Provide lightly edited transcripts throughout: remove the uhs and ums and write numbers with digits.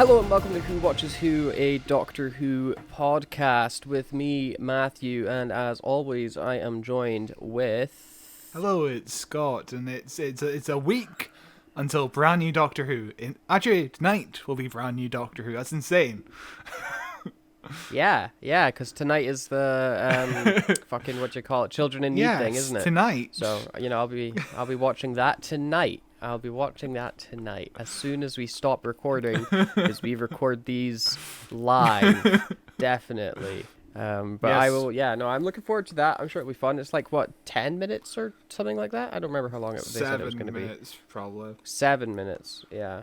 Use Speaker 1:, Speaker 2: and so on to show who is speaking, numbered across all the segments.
Speaker 1: Hello and welcome to Who Watches Who, a Doctor Who podcast with me, Matthew, and as always, I am joined with...
Speaker 2: Hello, it's Scott, and it's a week until brand new Doctor Who. Actually, tonight will be brand new Doctor Who. That's insane.
Speaker 1: Yeah, because tonight is the fucking Children in Need thing, isn't it?
Speaker 2: Tonight.
Speaker 1: So I'll be watching that tonight. I'll be watching that tonight as soon as we stop recording, because we record these live, definitely. But yes. I will. Yeah, no, I'm looking forward to that. I'm sure it'll be fun. It's like 10 minutes or something like that. I don't remember how long they said it was going to be.
Speaker 2: 7 minutes, probably.
Speaker 1: 7 minutes. Yeah,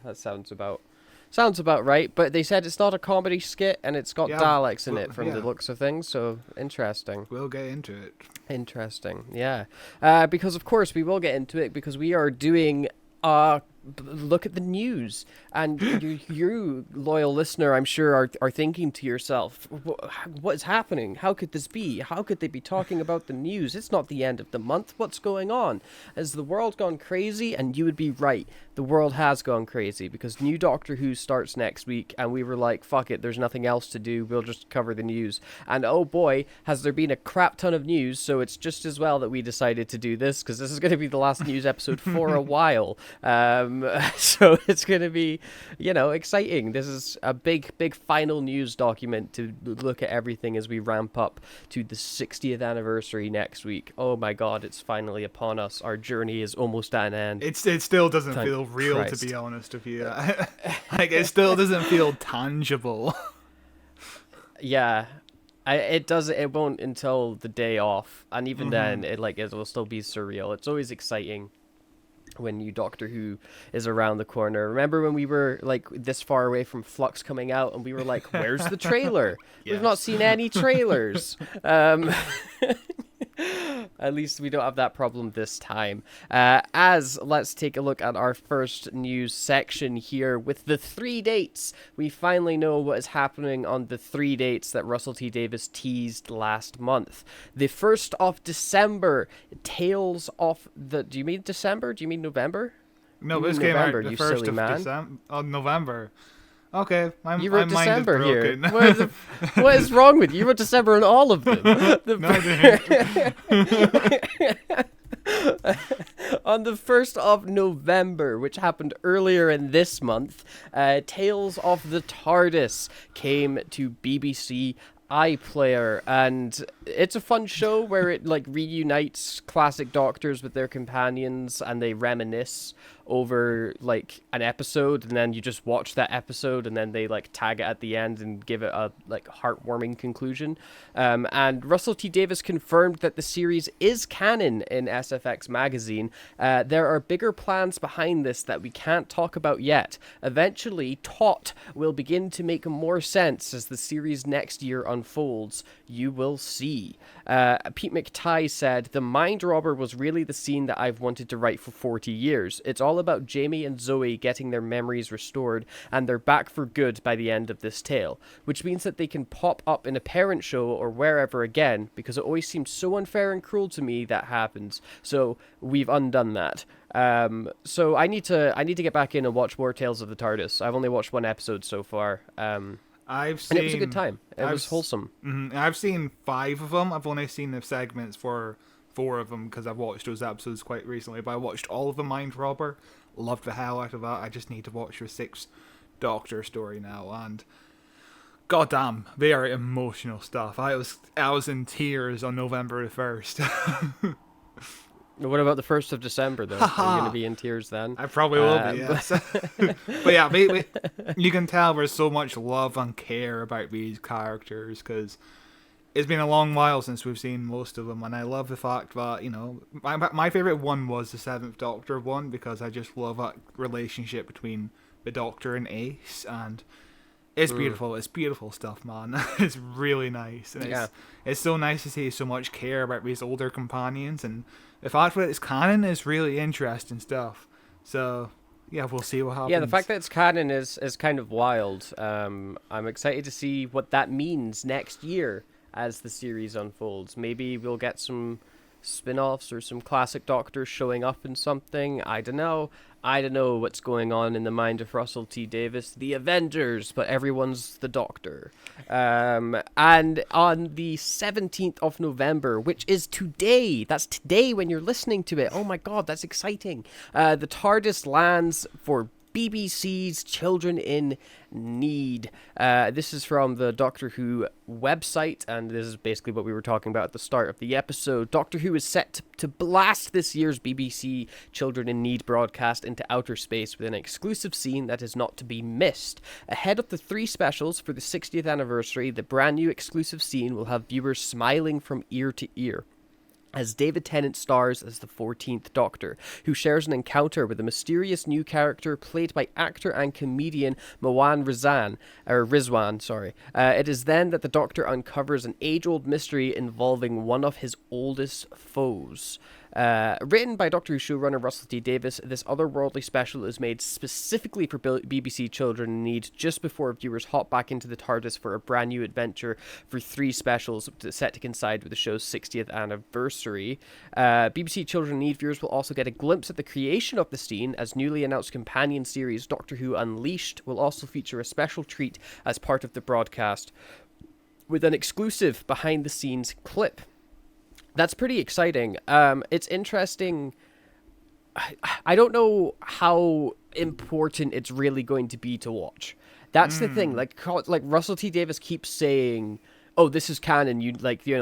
Speaker 1: that sounds about right. But they said it's not a comedy skit, and it's got Daleks in it from the looks of things. So interesting.
Speaker 2: We'll get into it.
Speaker 1: Interesting. Yeah. Because of course we will get into it because we are doing look at the news, and you loyal listener, I'm sure are thinking to yourself, what is happening? How could this be? How could they be talking about the news? It's not the end of the month. What's going on? Has the world gone crazy? And you would be right. The world has gone crazy because new Doctor Who starts next week, and we were like, fuck it, there's nothing else to do. We'll just cover the news. And oh boy, has there been a crap ton of news, so it's just as well that we decided to do this, because this is going to be the last news episode for a while. So it's going to be, exciting. This is a big final news document to look at everything as we ramp up to the 60th anniversary next week. Oh my god, it's finally upon us. Our journey is almost at an end.
Speaker 2: It still doesn't feel real, Christ. To be honest with you. Like, it still doesn't feel tangible.
Speaker 1: Yeah. It won't until the day off. And even then, it will still be surreal. It's always exciting when new Doctor Who is around the corner. Remember when we were this far away from Flux coming out, and we were like, where's the trailer? Yes. We've not seen any trailers. At least we don't have that problem this time. Let's take a look at our first news section here with the 3 dates. We finally know what is happening on the 3 dates that Russell T Davies teased last month. The 1st of December, Tales of the... Do you mean December? Do you mean November?
Speaker 2: No, this came out the 1st of December. Oh, November. Okay,
Speaker 1: you wrote December here. What is wrong with you? You wrote December in all of them.
Speaker 2: No, I
Speaker 1: didn't. On the 1st of November, which happened earlier in this month, Tales of the TARDIS came to BBC iPlayer, and it's a fun show where it reunites classic Doctors with their companions, and they reminisce over an episode, and then you just watch that episode, and then they tag it at the end and give it a heartwarming conclusion. And Russell T Davies confirmed that the series is canon in SFX magazine. There are bigger plans behind this that we can't talk about yet. Eventually, Tot will begin to make more sense as the series next year unfolds. You will see. Pete McTighe said, "The Mind Robber was really the scene that I've wanted to write for 40 years. It's all about Jamie and Zoe getting their memories restored, and they're back for good by the end of this tale, which means that they can pop up in a parent show or wherever again, because it always seems so unfair and cruel to me that happens. So we've undone that." So I need to get back in and watch more Tales of the TARDIS. I've only watched one episode so far. And it was a good time. It was wholesome.
Speaker 2: I've seen 5 of them. I've only seen the segments for 4 of them because I've watched those episodes quite recently, but I watched all of the Mind Robber. Loved the hell out of that. I just need to watch your 6th Doctor story now, and goddamn, very emotional stuff. I was in tears on November the 1st.
Speaker 1: What about the 1st of December, though? Are you going to be in tears then?
Speaker 2: I probably will be, yes. But yeah, you can tell there's so much love and care about these characters, because it's been a long while since we've seen most of them, and I love the fact that, my favourite one was the 7th Doctor one, because I just love that relationship between the Doctor and Ace, and it's beautiful. It's beautiful stuff, man. It's really nice. And it's so nice to see so much care about these older companions, and the fact that it's canon is really interesting stuff. So, yeah, we'll see what happens.
Speaker 1: Yeah, the fact that it's canon is kind of wild. I'm excited to see what that means next year as the series unfolds. Maybe we'll get some spin-offs or some classic Doctors showing up in something. I don't know. I don't know what's going on in the mind of Russell T Davies. The Avengers, but everyone's the Doctor. And on the 17th of November, which is today, that's today when you're listening to it. Oh my God, that's exciting. The TARDIS lands for BBC's Children in Need. This is from the Doctor Who website, and this is basically what we were talking about at the start of the episode. Doctor Who is set to blast this year's BBC Children in Need broadcast into outer space with an exclusive scene that is not to be missed. Ahead of the 3 specials for the 60th anniversary, the brand new exclusive scene will have viewers smiling from ear to ear, as David Tennant stars as the 14th Doctor, who shares an encounter with a mysterious new character played by actor and comedian Mawaan Rizwan. It is then that the Doctor uncovers an age-old mystery involving one of his oldest foes. Written by Doctor Who showrunner Russell T Davies, this otherworldly special is made specifically for BBC Children in Need just before viewers hop back into the TARDIS for a brand new adventure for 3 specials set to coincide with the show's 60th anniversary. BBC Children in Need viewers will also get a glimpse at the creation of the scene, as newly announced companion series Doctor Who Unleashed will also feature a special treat as part of the broadcast, with an exclusive behind-the-scenes clip. That's pretty exciting. It's interesting. I don't know how important it's really going to be to watch. That's the thing. Like Russell T Davies keeps saying, "Oh, this is canon.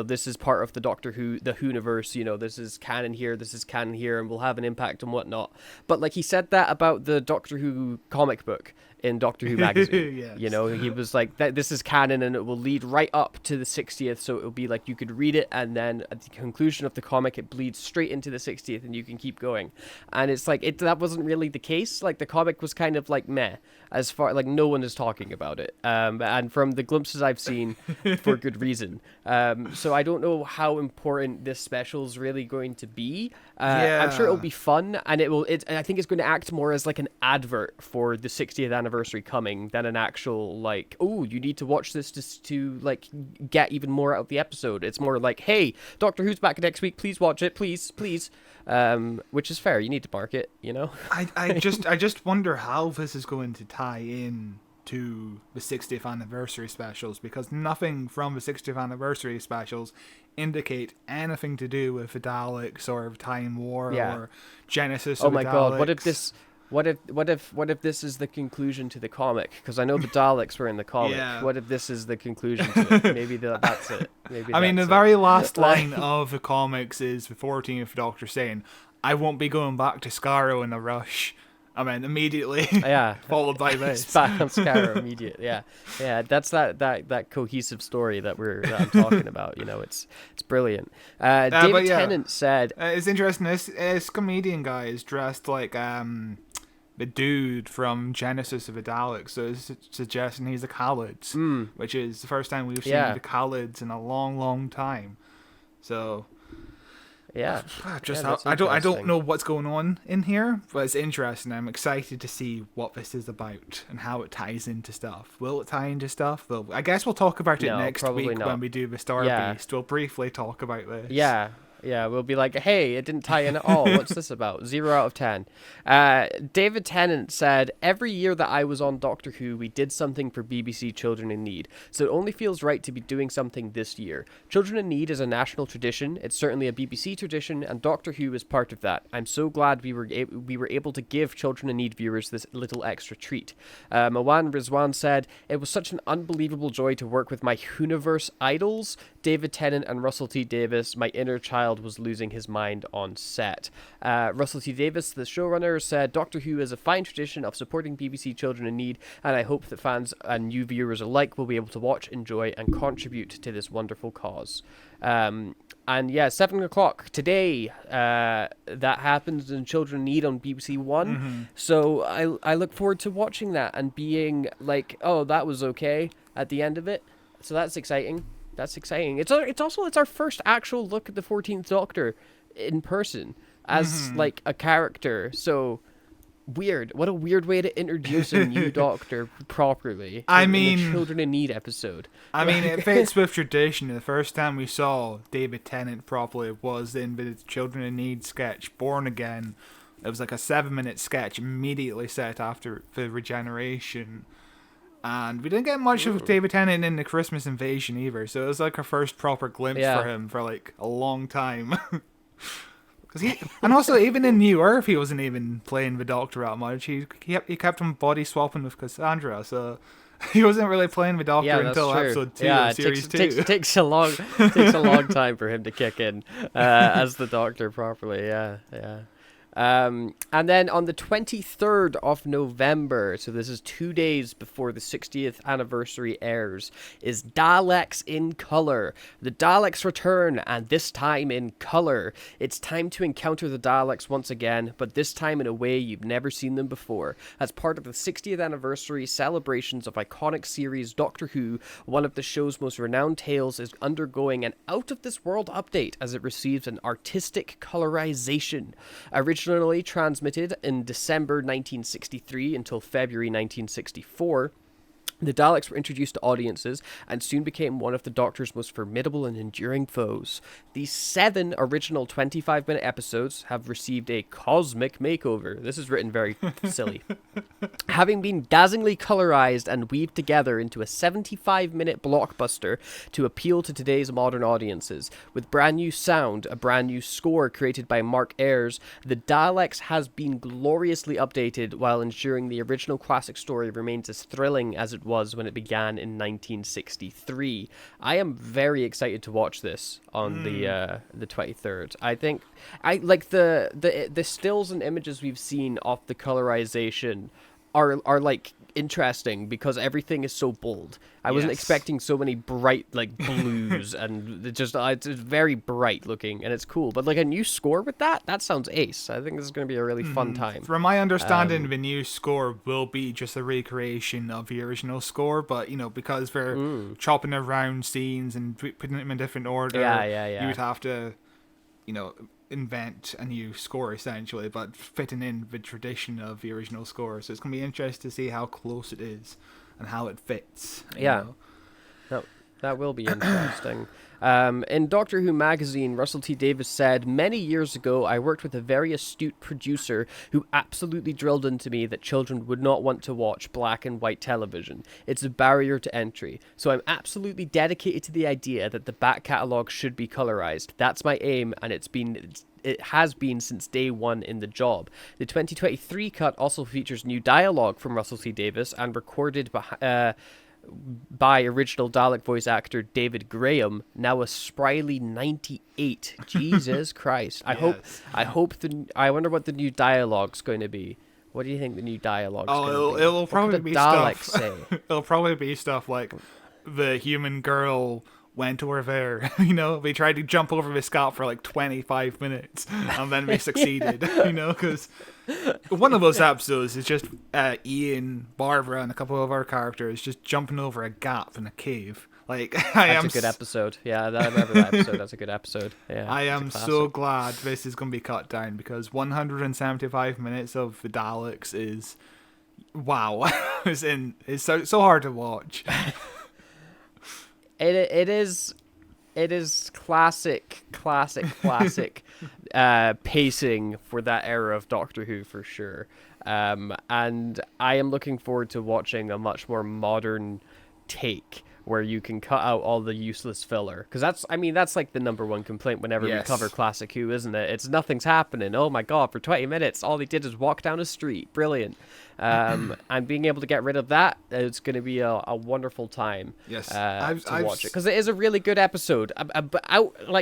Speaker 1: This is part of the Doctor Who, the Whoniverse. This is canon here. This is canon here, and will have an impact and whatnot." But he said that about the Doctor Who comic book in Doctor Who magazine.
Speaker 2: Yes.
Speaker 1: He was like, this is canon, and it will lead right up to the 60th, so it'll be like you could read it, and then at the conclusion of the comic it bleeds straight into the 60th, and you can keep going. And it's like that wasn't really the case. Like, the comic was kind of like meh, as far no one is talking about it, and from the glimpses I've seen, for good reason. So I don't know how important this special is really going to be. I'm sure it'll be fun, and I think it's going to act more as like an advert for the 60th anniversary coming than an actual you need to watch this to get even more out of the episode. It's more like, hey, Doctor Who's back next week, please watch it, please. Which is fair. You need to mark it,
Speaker 2: I just wonder how this is going to tie in to the 60th anniversary specials, because nothing from the 60th anniversary specials indicate anything to do with the Daleks or Time War or Genesis of the Daleks. Oh my god,
Speaker 1: what if this is the conclusion to the comic? Because I know the Daleks were in the comic.
Speaker 2: Yeah.
Speaker 1: What if this is the conclusion to it? Maybe that's it.
Speaker 2: The very last line of the comics is the 14th Doctor saying, "I won't be going back to Skaro in a rush." Immediately. Yeah. Followed by this.
Speaker 1: Back on Skaro immediate. Yeah. That's that cohesive story that I'm talking about. It's brilliant. David Tennant said,
Speaker 2: "It's interesting. This comedian guy is dressed like the dude from Genesis of the Daleks, so it's suggesting he's a Khalid, which is the first time we've seen the Khalids in a long, long time. So."
Speaker 1: Yeah,
Speaker 2: I don't know what's going on in here, but it's interesting. I'm excited to see what this is about and how it ties into stuff. Will it tie into stuff? Well, I guess we'll talk about it next week when we do the Star Beast. We'll briefly talk about this.
Speaker 1: Yeah, we'll be like, hey, it didn't tie in at all. What's this about? 0 out of 10. David Tennant said, "Every year that I was on Doctor Who, we did something for BBC Children in Need, so it only feels right to be doing something this year. Children in Need is a national tradition. It's certainly a BBC tradition, and Doctor Who is part of that. I'm so glad we were able to give Children in Need viewers this little extra treat." Mawaan Rizwan said, "It was such an unbelievable joy to work with my Whoniverse idols, David Tennant and Russell T Davies. My inner child was losing his mind on set." Russell T Davies, the showrunner, said, "Doctor Who is a fine tradition of supporting BBC Children in Need, and I hope that fans and new viewers alike will be able to watch, enjoy, and contribute to this wonderful cause." And 7 o'clock today, that happens in Children in Need on BBC One.
Speaker 2: Mm-hmm.
Speaker 1: So I look forward to watching that and being like, oh, that was okay at the end of it. So that's exciting. It's our first actual look at the 14th Doctor in person as a character. So Weird. What a weird way to introduce a new Doctor properly.
Speaker 2: I
Speaker 1: in
Speaker 2: mean,
Speaker 1: the Children in Need episode.
Speaker 2: I mean, it fits with tradition. The first time we saw David Tennant properly was in the Children in Need sketch, Born Again. It was like a 7-minute sketch immediately set after the regeneration. And we didn't get much of David Tennant in the Christmas Invasion either, so it was like our first proper glimpse for him for like a long time. And also, even in New Earth, he wasn't even playing the Doctor that much. He kept on body swapping with Cassandra, so he wasn't really playing the Doctor until
Speaker 1: true.
Speaker 2: episode 2 of series 2.
Speaker 1: Takes a long time for him to kick in as the Doctor properly. Yeah. And then on the 23rd of November, so this is 2 days before the 60th anniversary airs, is Daleks in Color. The Daleks return, and this time in color. It's time to encounter the Daleks once again, but this time in a way you've never seen them before. As part of the 60th anniversary celebrations of iconic series Doctor Who, one of the show's most renowned tales is undergoing an out-of-this-world update as it receives an artistic colorization. Originally transmitted in December 1963 until February 1964, the Daleks were introduced to audiences and soon became one of the Doctor's most formidable and enduring foes. These 7 original 25-minute episodes have received a cosmic makeover. This is written very silly. Having been dazzlingly colorized and weaved together into a 75-minute blockbuster to appeal to today's modern audiences. With brand new sound, a brand new score created by Mark Ayres, the Daleks has been gloriously updated while ensuring the original classic story remains as thrilling as it was when it began in 1963. I am very excited to watch this on the 23rd. I think I like the stills and images we've seen of the colorization are like interesting because everything is so bold. I wasn't expecting so many bright like blues and it's very bright looking and it's cool. But like a new score with that sounds ace. I think this is going to be a really fun time.
Speaker 2: From my understanding, the new score will be just a recreation of the original score, but because they're chopping around scenes and putting them in different order, you would have to, invent a new score essentially, but fitting in the tradition of the original score. So it's going to be interesting to see how close it is and how it fits.
Speaker 1: No, that will be interesting. In Doctor Who magazine, Russell T Davies said, "Many years ago, I worked with a very astute producer who absolutely drilled into me that children would not want to watch black and white television. It's a barrier to entry. So I'm absolutely dedicated to the idea that the back catalogue should be colorized. That's my aim, and it has been since day one in the job." The 2023 cut also features new dialogue from Russell T Davies and recorded by original Dalek voice actor David Graham, now a spryly 98. Jesus Christ! I wonder what the new dialogue's going to be. What do you think the new dialogue's going to be?
Speaker 2: It'll probably be
Speaker 1: Daleks
Speaker 2: stuff.
Speaker 1: say?
Speaker 2: It'll probably be stuff like the human girl went over there. They tried to jump over the scalp for like 25 minutes and then they succeeded. Because one of those episodes is just Ian, Barbara, and a couple of our characters just jumping over a gap in a cave. Like
Speaker 1: That's a good episode. Yeah, I remember that episode. That's a good episode. Yeah,
Speaker 2: I am so glad this is going to be cut down because 175 minutes of the Daleks is wow. It's so hard to watch.
Speaker 1: It is classic pacing for that era of Doctor Who for sure. And I am looking forward to watching a much more modern take where you can cut out all the useless filler. Because that's like the number one complaint whenever we cover Classic Who, isn't it? It's nothing's happening. Oh my God, for 20 minutes, all they did is walk down a street. Brilliant. And being able to get rid of that, it's going to be a wonderful time to watch it. Because it is a really good episode. But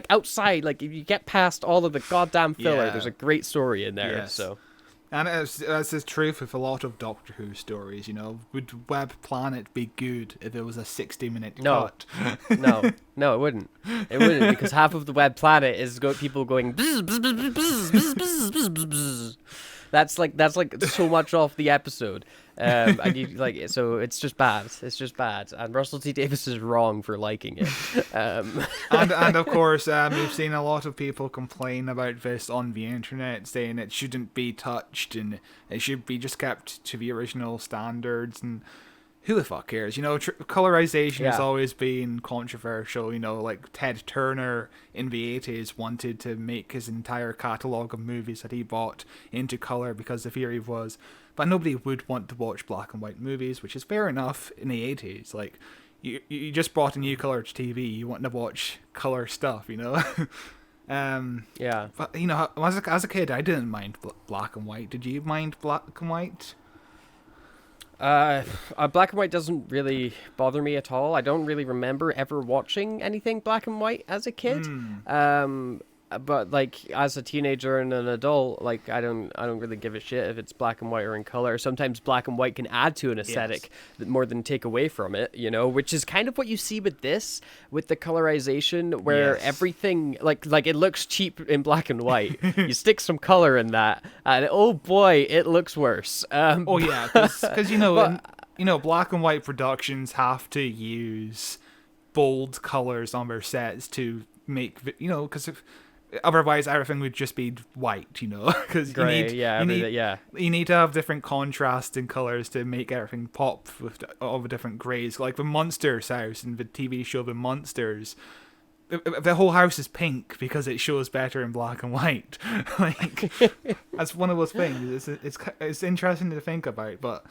Speaker 1: outside, like if you get past all of the goddamn filler, there's a great story in there.
Speaker 2: Yes.
Speaker 1: So.
Speaker 2: And as is truth with a lot of Doctor Who stories, would Web Planet be good if it was a 60-minute cut?
Speaker 1: No, it wouldn't. It wouldn't because half of the Web Planet is people going bzz, bzz, bzz, bzz, bzz, bzz, bzz, bzz, bzz. That's like so much off the episode. And you like, so it's just bad. It's just bad. And Russell T Davies is wrong for liking it.
Speaker 2: And of course, we've seen a lot of people complain about this on the internet, saying it shouldn't be touched and it should be just kept to the original standards. And who the fuck cares? You know, colorization has always been controversial. You know, like Ted Turner in the 80s wanted to make his entire catalogue of movies that he bought into color because the theory was, but nobody would want to watch black and white movies, which is fair enough in the 80s. Like, you just bought a new color TV, you want to watch color stuff, you know?
Speaker 1: Yeah.
Speaker 2: But, you know, as a kid, I didn't mind black and white. Did you mind black and white?
Speaker 1: Black and white doesn't really bother me at all. I don't really remember ever watching anything black and white as a kid. But like as a teenager and an adult, like I don't really give a shit if it's black and white or in color. Sometimes black and white can add to an aesthetic more than take away from it, you know, which is kind of what you see with this, with the colorization, where everything like it looks cheap in black and white. You stick some color in that, and oh boy, it looks worse.
Speaker 2: Because you know, you know, black and white productions have to use bold colors on their sets to make, you know, because if otherwise everything would just be white, you know, because you need to have different contrast in colors to make everything pop with all the different grays. Like the Monsters house in the TV show The Monsters, the whole house is pink because it shows better in black and white. Like, that's one of those things. It's interesting to think about, but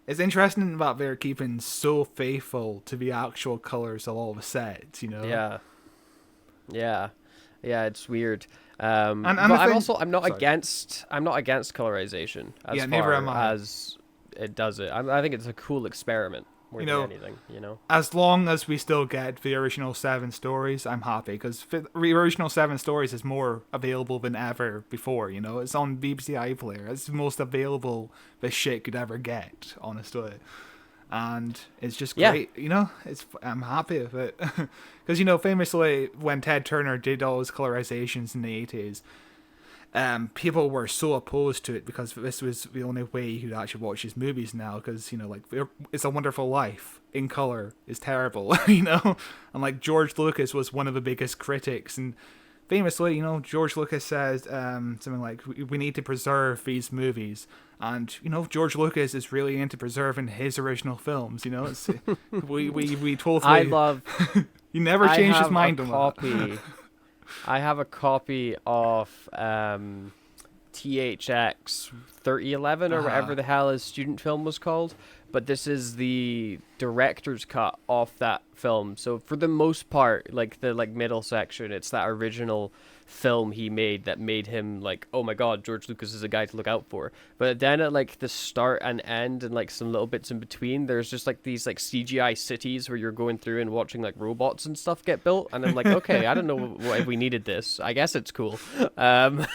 Speaker 2: it's interesting that they're keeping so faithful to the actual colors of all the sets, you know.
Speaker 1: Yeah, it's weird. But I'm not against colorization as far as it does it. I think it's a cool experiment more than anything, you know.
Speaker 2: As long as we still get the original 7 stories, I'm happy, because the original 7 stories is more available than ever before, you know. It's on BBC iPlayer. It's the most available this shit could ever get, honestly. And it's just great, you know. I'm happy with it, because you know, famously when Ted Turner did all his colorizations in the 80s, people were so opposed to it because this was the only way you could actually watch his movies now. Because you know, like It's a Wonderful Life in color is terrible, you know. And like George Lucas was one of the biggest critics, and famously, you know, George Lucas says something like, we need to preserve these movies. And, you know, George Lucas is really into preserving his original films, you know. It's, we totally...
Speaker 1: I love...
Speaker 2: He never changed his mind on that.
Speaker 1: I have a copy of THX 3011 or whatever the hell his student film was called. But this is the director's cut of that film. So for the most part, like the middle section, it's that original film he made that made him like, oh my god, George Lucas is a guy to look out for. But then at like the start and end and like some little bits in between, there's just like these like CGI cities where you're going through and watching like robots and stuff get built. And I'm like, okay, I don't know if we needed this. I guess it's cool. But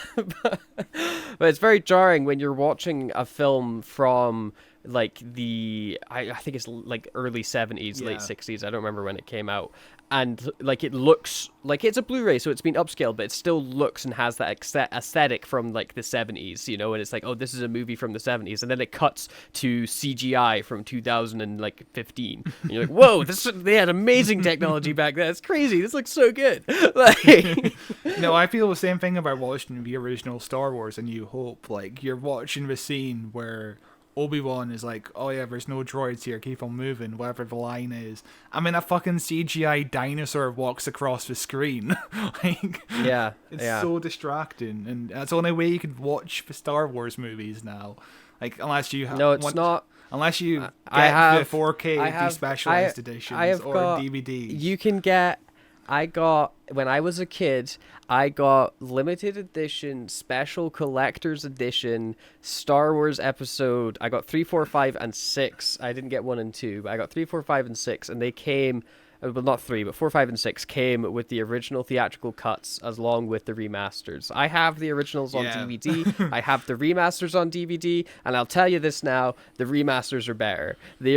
Speaker 1: it's very jarring when you're watching a film from like I think it's like early 70s, late 60s. I don't remember when it came out. And like it looks like it's a Blu-ray, so it's been upscaled, but it still looks and has that aesthetic from like the 70s, you know. And it's like, oh, this is a movie from the 70s, and then it cuts to CGI from 2015, and you're like, whoa, they had amazing technology back then. It's crazy. This looks so good. Like,
Speaker 2: no, I feel the same thing about watching the original Star Wars: A New Hope. Like, you're watching the scene where Obi-Wan is like, oh yeah, there's no droids here, keep on moving, whatever the line is. I mean, a fucking CGI dinosaur walks across the screen. Like, it's so distracting, and that's the only way you can watch the Star Wars movies now. Like, unless you
Speaker 1: not.
Speaker 2: Unless you get the 4K despecialized editions or DVD.
Speaker 1: You can get. When I was a kid, I got limited edition, special collector's edition, Star Wars episode. I got 3, 4, 5, and 6. I didn't get 1 and 2, but I got 3, 4, 5, and 6, and they came well, not 3, but 4, 5, and 6 came with the original theatrical cuts as along with the remasters. I have the originals on DVD. I have the remasters on DVD, and I'll tell you this now: the remasters are better. The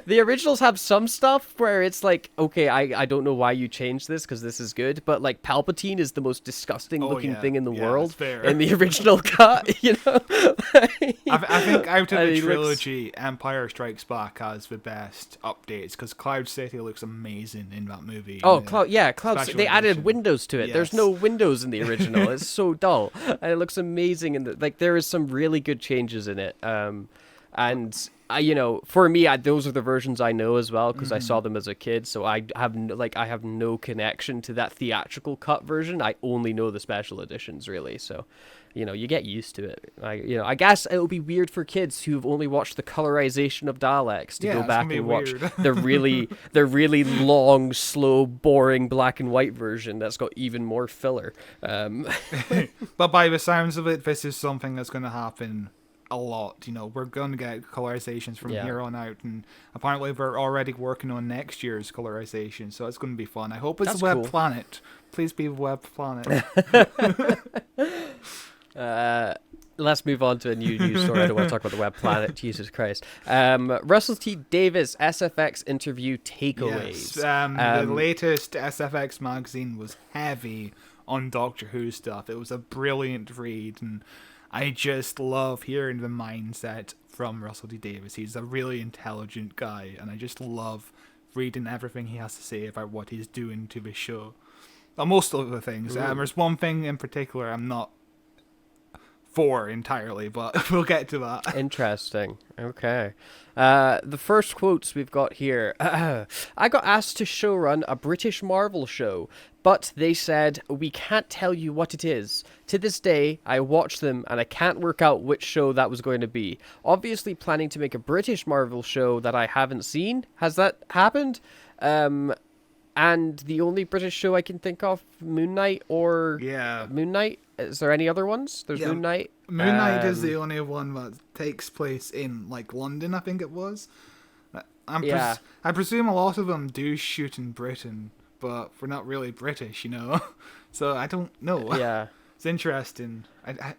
Speaker 1: the originals have some stuff where it's like, okay, I don't know why you changed this because this is good, but like Palpatine is the most disgusting looking thing in the world in the original cut. You know,
Speaker 2: I think out of the trilogy, Empire Strikes Back has the best updates because Cloud City looks amazing in that movie.
Speaker 1: Oh, Cloud City. They added windows to it. Yes. There's no windows in the original. It's so dull, and it looks amazing. And like there is some really good changes in it. And you know, for me, those are the versions I know as well because I saw them as a kid. So I have no connection to that theatrical cut version. I only know the special editions, really. So, you know, you get used to it. I guess it'll be weird for kids who've only watched the colorization of Daleks to go back and watch the really long, slow, boring black and white version that's got even more filler.
Speaker 2: But by the sounds of it, this is something that's going to happen a lot. You know, we're going to get colorizations from here on out, and apparently we're already working on next year's colorization, so it's going to be fun. I hope it's Web Planet. Please be Web Planet.
Speaker 1: Let's move on to a new news story. I don't want to talk about the Web Planet. Jesus Christ. Russell T Davies, SFX interview takeaways.
Speaker 2: Yes, the latest SFX magazine was heavy on Doctor Who stuff. It was a brilliant read, and I just love hearing the mindset from Russell T Davies. He's a really intelligent guy, and I just love reading everything he has to say about what he's doing to the show. Most of the things. There's one thing in particular I'm not for entirely, but we'll get to that.
Speaker 1: Interesting. Okay. The first quotes we've got here. I got asked to showrun a British Marvel show, but they said, we can't tell you what it is. To this day, I watch them and I can't work out which show that was going to be. Obviously planning to make a British Marvel show that I haven't seen. Has that happened? And the only British show I can think of, Moon Knight or...
Speaker 2: Yeah.
Speaker 1: Moon Knight? Is there any other ones? There's Moon Knight.
Speaker 2: Moon Knight is the only one that takes place in, like, London, I think it was. I presume a lot of them do shoot in Britain, but we're not really British, you know? So I don't know.
Speaker 1: Yeah.
Speaker 2: It's interesting.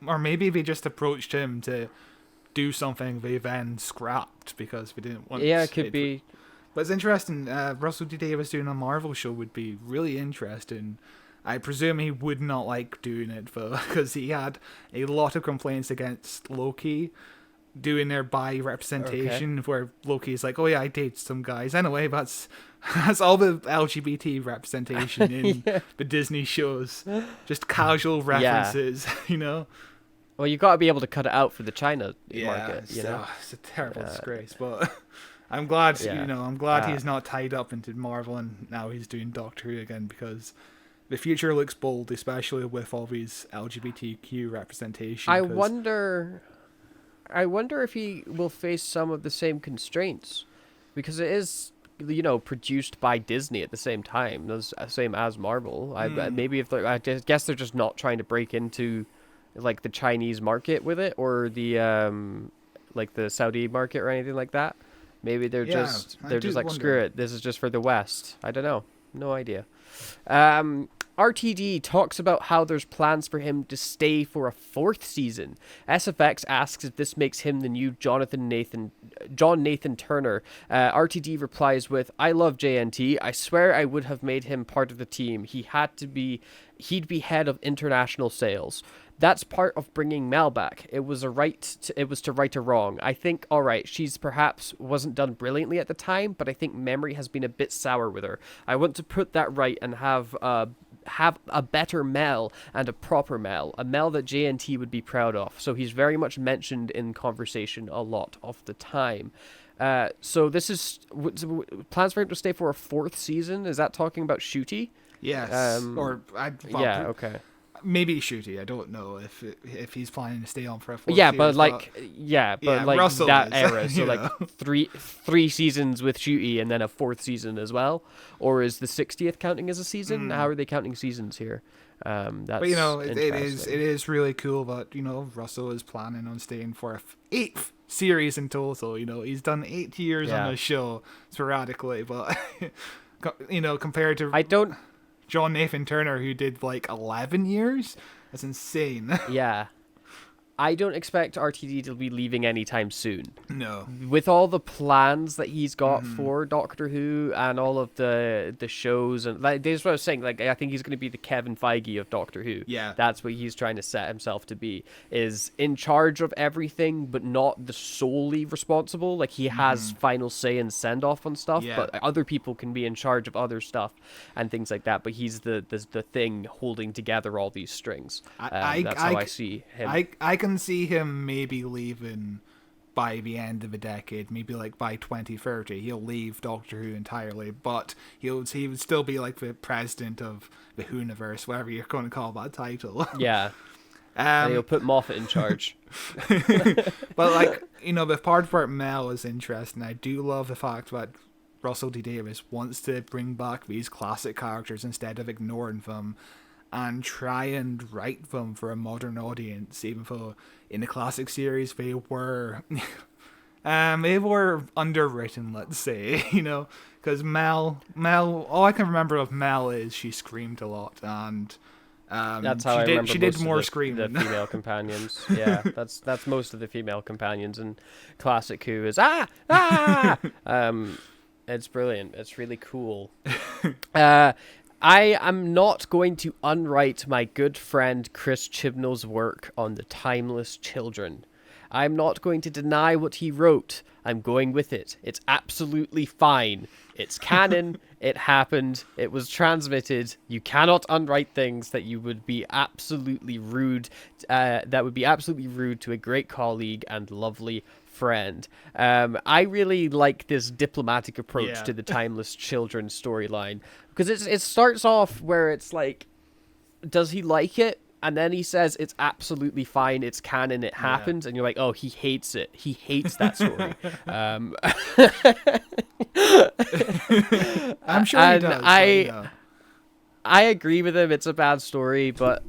Speaker 2: Or maybe they just approached him to do something they then scrapped because we didn't want...
Speaker 1: Yeah, it could be...
Speaker 2: But it's interesting. Russell T Davies doing a Marvel show would be really interesting. I presume he would not like doing it, though, because he had a lot of complaints against Loki doing their bi representation, where Loki's like, oh yeah, I date some guys. Anyway, that's all the LGBT representation in the Disney shows. Just casual references, you know?
Speaker 1: Well, you got to be able to cut it out for the China market, you know?
Speaker 2: It's a terrible disgrace, but... I'm glad, I'm glad he's not tied up into Marvel and now he's doing Doctor Who again, because the future looks bold, especially with all these LGBTQ representation.
Speaker 1: I wonder if he will face some of the same constraints, because it is, produced by Disney at the same time, same as Marvel. Maybe I guess they're just not trying to break into like the Chinese market with it, or the like the Saudi market or anything like that. Maybe they're just like, screw it, this is just for the West. I don't know. No idea. RTD talks about how there's plans for him to stay for a 4th season. SFX asks if this makes him the new John Nathan Turner. RTD replies with, I love JNT. I swear I would have made him part of the team. He'd be head of international sales. That's part of bringing Mel back. It was to right a wrong. I think, all right, she's perhaps wasn't done brilliantly at the time, but I think memory has been a bit sour with her. I want to put that right and have a better Mel and a proper Mel, a Mel that JNT would be proud of. So he's very much mentioned in conversation a lot of the time. So this is plans for him to stay for a 4th season. Is that talking about Shooty?
Speaker 2: Yes.
Speaker 1: Okay.
Speaker 2: Maybe Shooty. I don't know if he's planning to stay on for a 4th
Speaker 1: season.
Speaker 2: But
Speaker 1: like
Speaker 2: Russell
Speaker 1: that
Speaker 2: is,
Speaker 1: era. So like three seasons with Shooty and then a 4th season as well. Or is the 60th counting as a season? How are they counting seasons here? But
Speaker 2: it is really cool that Russell is planning on staying for a 8th series in total. He's done 8 years
Speaker 1: Yeah.
Speaker 2: on the show sporadically, but compared to
Speaker 1: I don't.
Speaker 2: John Nathan Turner, who did like 11 years, that's insane.
Speaker 1: Yeah. I don't expect RTD to be leaving anytime soon.
Speaker 2: No.
Speaker 1: With all the plans that he's got for Doctor Who and all of the shows, and like that's what I was saying, like I think he's going to be the Kevin Feige of Doctor Who.
Speaker 2: Yeah.
Speaker 1: That's what he's trying to set himself to be, is in charge of everything but not the solely responsible. Like he has final say and send off on stuff,
Speaker 2: Yeah.
Speaker 1: but other people can be in charge of other stuff and things like that, but he's the thing holding together all these strings. That's how I see him.
Speaker 2: I can see him maybe leaving by the end of the decade, maybe like by 2030. He'll leave Doctor Who entirely, but he would still be like the president of the Whoniverse, whatever you're going to call that title.
Speaker 1: Yeah. And he'll put Moffat in charge.
Speaker 2: But like, the part about Mel is interesting. I do love the fact that Russell T Davies wants to bring back these classic characters instead of ignoring them, and try and write them for a modern audience, even though in the classic series they were underwritten, let's say, because Mel, all I can remember of Mel is she screamed a lot, and
Speaker 1: that's how I remember
Speaker 2: she
Speaker 1: most
Speaker 2: did more
Speaker 1: of the
Speaker 2: screaming.
Speaker 1: female companions. Yeah, that's most of the female companions in classic Who is ah. It's brilliant. It's really cool. I am not going to unwrite my good friend Chris Chibnall's work on the Timeless Children. I'm not going to deny what he wrote. I'm going with it. It's absolutely fine. It's canon. It happened. It was transmitted. You cannot unwrite things that you would be absolutely rude. That would be absolutely rude to a great colleague and lovely friend. I really like this diplomatic approach to the Timeless Children storyline, because it starts off where it's like, does he like it? And then he says it's absolutely fine, it's canon, it happened, and you're like, oh, he hates it. He hates that story.
Speaker 2: I'm sure he does.
Speaker 1: I agree with him. It's a bad story, but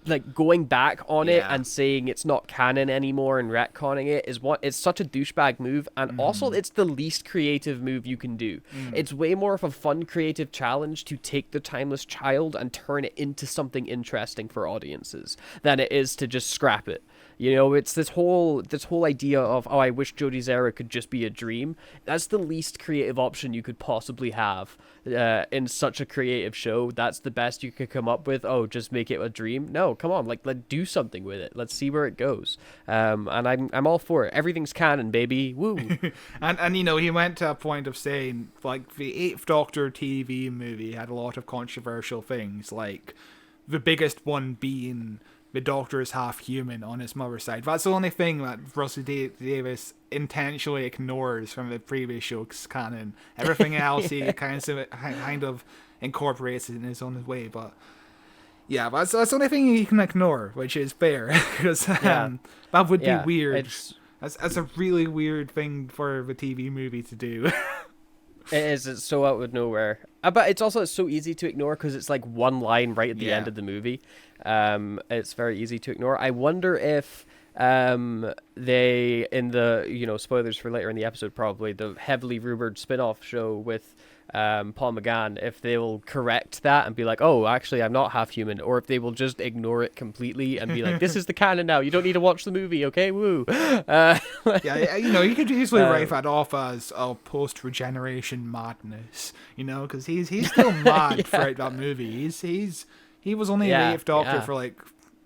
Speaker 1: like going back on it and saying it's not canon anymore and retconning it it's such a douchebag move, and also it's the least creative move you can do. It's way more of a fun creative challenge to take the Timeless Child and turn it into something interesting for audiences than it is to just scrap it. It's this whole idea of, oh, I wish Jodie's era could just be a dream. That's the least creative option you could possibly have in such a creative show. That's the best you could come up with. Oh, just make it a dream. No, come on, let's do something with it. Let's see where it goes. And I'm all for it. Everything's canon, baby. Woo.
Speaker 2: and he went to a point of saying, like, the 8th Doctor TV movie had a lot of controversial things, like the biggest one being the Doctor is half human on his mother's side. That's the only thing that Russell Davies intentionally ignores from the previous show's canon. Everything else he kind of incorporates in his own way. But yeah, that's the only thing he can ignore, which is fair, because that would be weird. That's a really weird thing for the TV movie to do.
Speaker 1: It is. It's so out of nowhere. But it's also so easy to ignore because it's like one line right at the end of the movie. It's very easy to ignore. I wonder if they, in the, spoilers for later in the episode, probably, the heavily rumored spin-off show with Paul McGann, if they will correct that and be like, oh, actually, I'm not half human, or if they will just ignore it completely and be like, this is the canon now, you don't need to watch the movie, okay, woo.
Speaker 2: You could easily write that off as post-regeneration madness, because he's still mad throughout that movie. He was only the 8th Doctor for like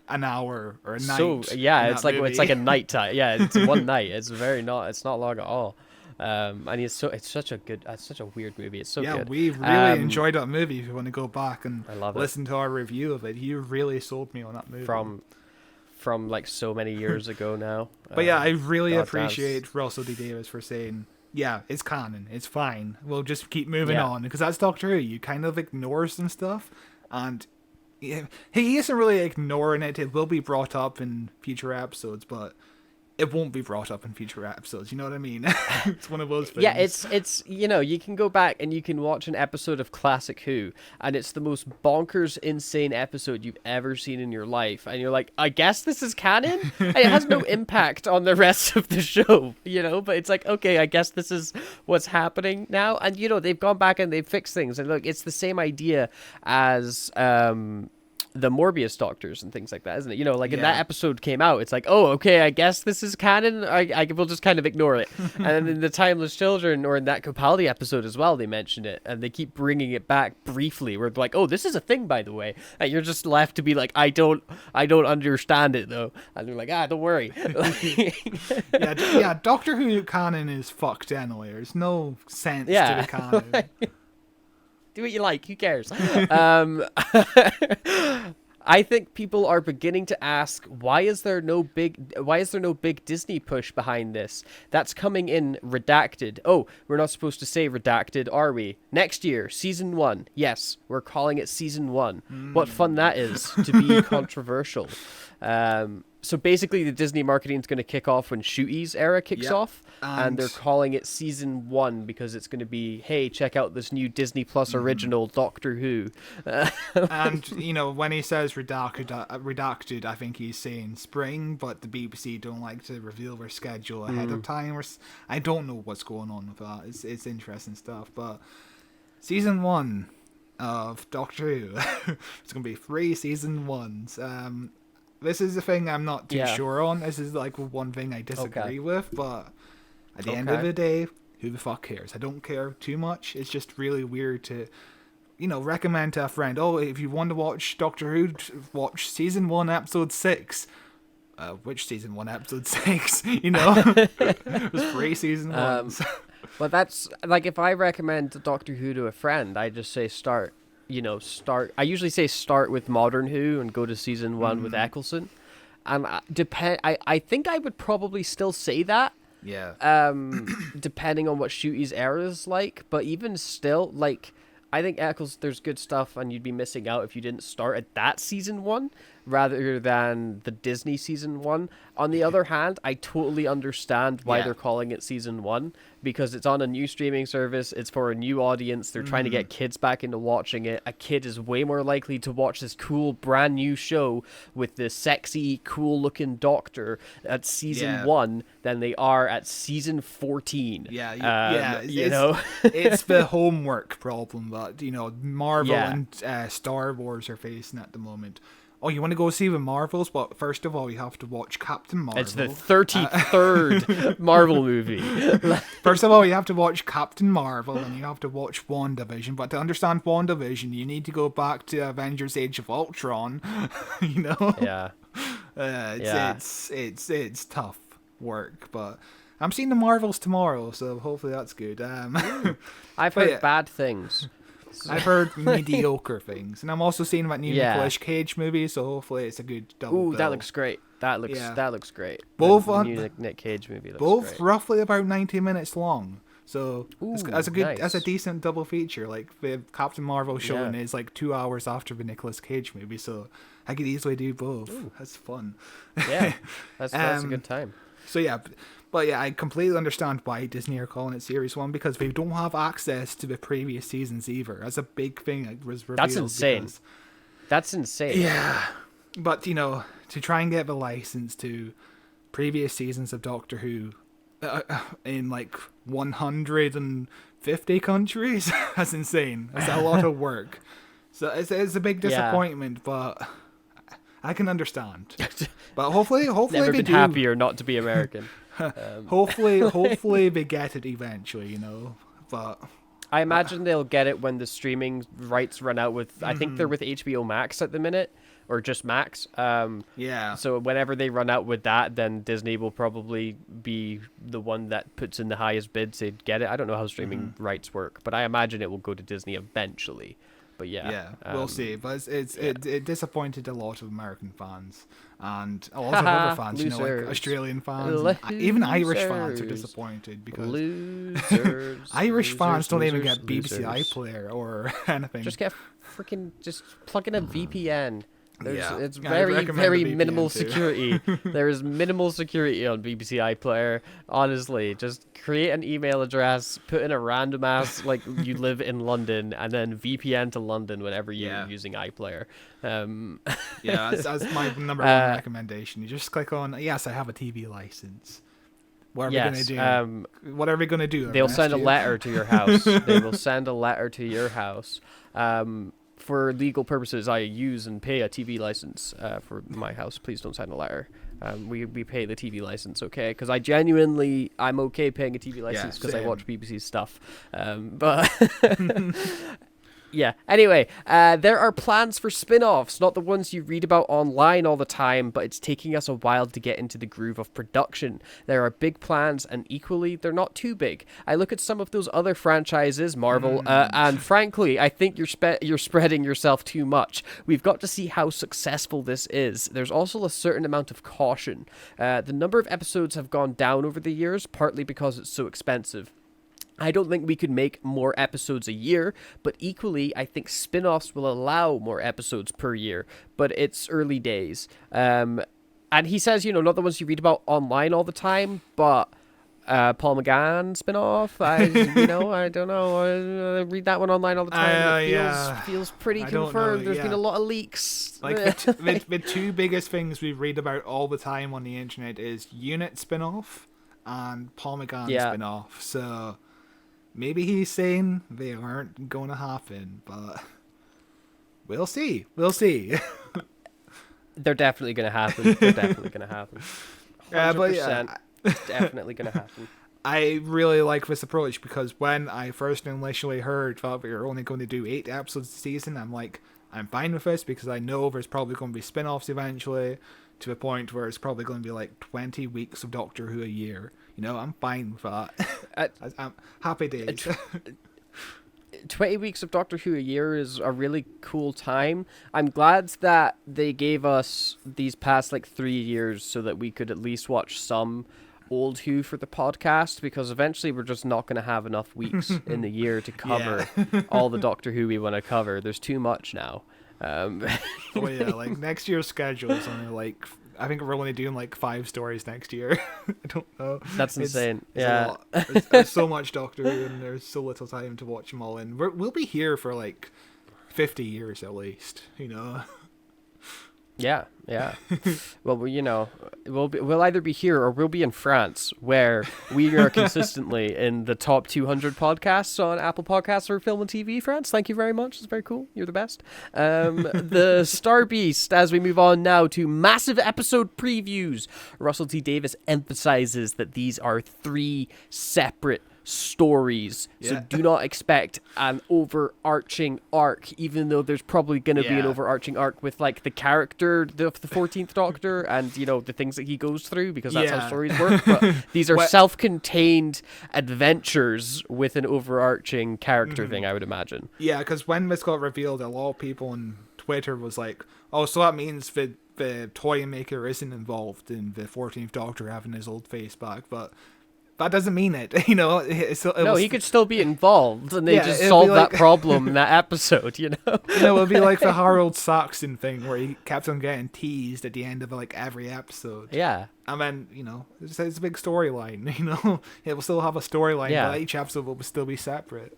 Speaker 2: an hour or a night.
Speaker 1: So it's like a night time. Yeah, it's one night. It's not long at all. And it's such a weird movie. It's so good.
Speaker 2: Yeah, we really enjoyed that movie. If you want to go back and listen to our review of it, you really sold me on that movie.
Speaker 1: From like so many years ago now.
Speaker 2: But I really appreciate Russell T Davies for saying, yeah, it's canon, it's fine, we'll just keep moving on, because that's Doctor Who. You kind of ignore some stuff, and he isn't really ignoring it. It will be brought up in future episodes, but it won't be brought up in future episodes. You know what I mean? It's one of those things.
Speaker 1: Yeah, it's you can go back and you can watch an episode of Classic Who, and it's the most bonkers, insane episode you've ever seen in your life, and you're like, I guess this is canon. And it has no impact on the rest of the show, but it's like, okay, I guess this is what's happening now, and they've gone back and they've fixed things, and look, it's the same idea as the Morbius doctors and things like that, isn't it? In that episode came out, it's like, oh, okay, I guess this is canon. I will just kind of ignore it. And then in the Timeless Children, or in that Capaldi episode as well, they mention it, and they keep bringing it back briefly. Where they're like, oh, this is a thing, by the way, and you're just left to be like, I don't understand it though, and they're like, don't worry.
Speaker 2: yeah. Doctor Who canon is fucked anyway. There's no sense to the canon.
Speaker 1: Do what you like. Who cares? I think people are beginning to ask, why is there no big Disney push behind this? That's coming in redacted. Oh, we're not supposed to say redacted, are we? Next year, season 1. Yes, we're calling it season 1. What fun that is to be controversial. So basically, the Disney marketing is going to kick off when Shooty's era kicks off, and they're calling it season 1 because it's going to be, hey, check out this new Disney Plus original Doctor Who.
Speaker 2: And when he says redacted, I think he's saying spring, but the BBC don't like to reveal their schedule ahead of time. I don't know what's going on with that. It's interesting stuff, but season 1 of Doctor Who, it's going to be 3 season 1s. This is the thing I'm not too sure on. This is like one thing I disagree with, but at the end of the day, who the fuck cares? I don't care too much. It's just really weird to, recommend to a friend, oh, if you want to watch Doctor Who, watch season 1, episode 6. Which season 1, episode 6? It was 3 season 1s.
Speaker 1: But that's, like, if I recommend Doctor Who to a friend, I just say start. I usually say start with Modern Who and go to season 1 with Eccleston. And I think I would probably still say that.
Speaker 2: Yeah.
Speaker 1: Depending on what Shooty's era is like, but even still, like, I think there's good stuff, and you'd be missing out if you didn't start at that season 1 rather than the Disney season 1. On the other hand, I totally understand why they're calling it season 1, because it's on a new streaming service. It's for a new audience. They're trying to get kids back into watching it. A kid is way more likely to watch this cool brand new show with the sexy, cool looking doctor at season 1 than they are at season 14.
Speaker 2: It's the homework problem that Marvel and Star Wars are facing at the moment. Oh, you want to go see the Marvels? Well, first of all, you have to watch Captain Marvel.
Speaker 1: It's the 33rd Marvel movie.
Speaker 2: First of all, you have to watch Captain Marvel, and you have to watch WandaVision. But to understand WandaVision, you need to go back to Avengers: Age of Ultron.
Speaker 1: Yeah.
Speaker 2: It's tough work, but I'm seeing the Marvels tomorrow, so hopefully that's good.
Speaker 1: I've heard bad things.
Speaker 2: I've heard mediocre things, and I'm also seeing that new Nicolas Cage movie, so hopefully it's a good double bill.
Speaker 1: That looks great. That looks great.
Speaker 2: Both
Speaker 1: the new Nick Cage movie looks
Speaker 2: both
Speaker 1: great.
Speaker 2: roughly about 90 minutes long, so that's
Speaker 1: nice.
Speaker 2: a decent double feature. Like the Captain Marvel showing is like 2 hours after the Nicolas Cage movie, so I could easily do both. That's fun.
Speaker 1: Yeah, that's a good time.
Speaker 2: So yeah. But yeah, I completely understand why Disney are calling it Series 1, because they don't have access to the previous seasons either. That's a big thing that was revealed.
Speaker 1: That's insane. That's insane.
Speaker 2: Yeah. But, to try and get the license to previous seasons of Doctor Who in like 150 countries, that's insane. That's a lot of work. So it's a big disappointment, but I can understand. But hopefully
Speaker 1: Never
Speaker 2: they
Speaker 1: been
Speaker 2: do.
Speaker 1: happier not to be American.
Speaker 2: Hopefully they get it eventually, but
Speaker 1: I imagine they'll get it when the streaming rights run out with, I think they're with HBO Max at the minute, or just Max. So whenever they run out with that, then Disney will probably be the one that puts in the highest bid to get it. I don't know how streaming rights work, but I imagine it will go to Disney eventually. But
Speaker 2: we'll see. But it disappointed a lot of American fans and a lot of other fans, like Australian fans, and even Irish fans are disappointed because Irish fans don't even get BBC iPlayer or anything.
Speaker 1: Just plug in a VPN. It's
Speaker 2: I'd
Speaker 1: very,
Speaker 2: recommend
Speaker 1: very
Speaker 2: the VPN
Speaker 1: minimal
Speaker 2: too.
Speaker 1: security. There is minimal security on BBC iPlayer. Honestly, just create an email address, put in a random ass, like you live in London, and then VPN to London whenever you're
Speaker 2: Yeah.
Speaker 1: using iPlayer.
Speaker 2: Yeah, that's my number one recommendation. You just click on, yes, I have a TV license. What are we
Speaker 1: Yes.
Speaker 2: going to do? What are we going to do?
Speaker 1: They'll
Speaker 2: arrest
Speaker 1: send a
Speaker 2: you?
Speaker 1: letter to your house. They will send a letter to your house. For legal purposes, I use and pay a TV license for my house. Please don't send a letter. We pay the TV license, okay? Because I'm okay paying a TV license because I
Speaker 2: same.
Speaker 1: watch BBC stuff. But yeah. Anyway, there are plans for spin-offs, not the ones you read about online all the time, but it's taking us a while to get into the groove of production. There are big plans, and equally, they're not too big. I look at some of those other franchises, Marvel, and frankly, I think you're spreading yourself too much. We've got to see how successful this is. There's also a certain amount of caution. The number of episodes have gone down over the years, partly because it's so expensive. I don't think we could make more episodes a year, but equally, I think spin-offs will allow more episodes per year, but it's early days. And he says, not the ones you read about online all the time, but Paul McGann spin-off, I don't know. I read that one online all the time. It feels pretty
Speaker 2: I don't
Speaker 1: confirmed.
Speaker 2: know,
Speaker 1: There's
Speaker 2: yeah.
Speaker 1: been a lot of leaks.
Speaker 2: Like the two biggest things we read about all the time on the internet is Unit spin-off and Paul McGann spin-off. So maybe he's saying they aren't going to happen, but we'll see. We'll see.
Speaker 1: They're definitely going to happen. 100%. Definitely going to happen.
Speaker 2: I really like this approach because when I first initially heard that we were only going to do 8 episodes a season, I'm fine with this because I know there's probably going to be spin-offs eventually to a point where it's probably going to be like 20 weeks of Doctor Who a year. I'm fine with that. I'm happy days.
Speaker 1: 20 weeks of Doctor Who a year is a really cool time. I'm glad that they gave us these past 3 years so that we could at least watch some old Who for the podcast, because eventually we're just not going to have enough weeks in the year to cover all the Doctor Who we want to cover. There's too much now.
Speaker 2: Oh yeah, next year's schedule is only I think we're only doing 5 stories next year. I don't know.
Speaker 1: That's insane.
Speaker 2: It's
Speaker 1: yeah.
Speaker 2: a lot. There's so much Doctor Who and there's so little time to watch them all in. We'll be here for 50 years at least,
Speaker 1: Yeah. Well, we'll either be here or we'll be in France, where we are consistently in the top 200 podcasts on Apple Podcasts or Film and TV. France, thank you very much. It's very cool. You're the best. The Star Beast. As we move on now to massive episode previews, Russell T Davies emphasizes that these are 3 separate stories, so do not expect an overarching arc, even though there's probably going to be an overarching arc with the character of the 14th Doctor and the things that he goes through, because that's how stories work. But these are self-contained adventures with an overarching character thing, I would imagine.
Speaker 2: Yeah, because when this got revealed, a lot of people on Twitter was like, oh, so that means the toy maker isn't involved in the 14th Doctor having his old face back, but that doesn't mean it,
Speaker 1: he could still be involved, and they just solved that problem in that episode,
Speaker 2: it would be like the Harold Saxon thing, where he kept on getting teased at the end of every episode.
Speaker 1: Yeah.
Speaker 2: And then, it's a big storyline, it will still have a storyline, but each episode will still be separate,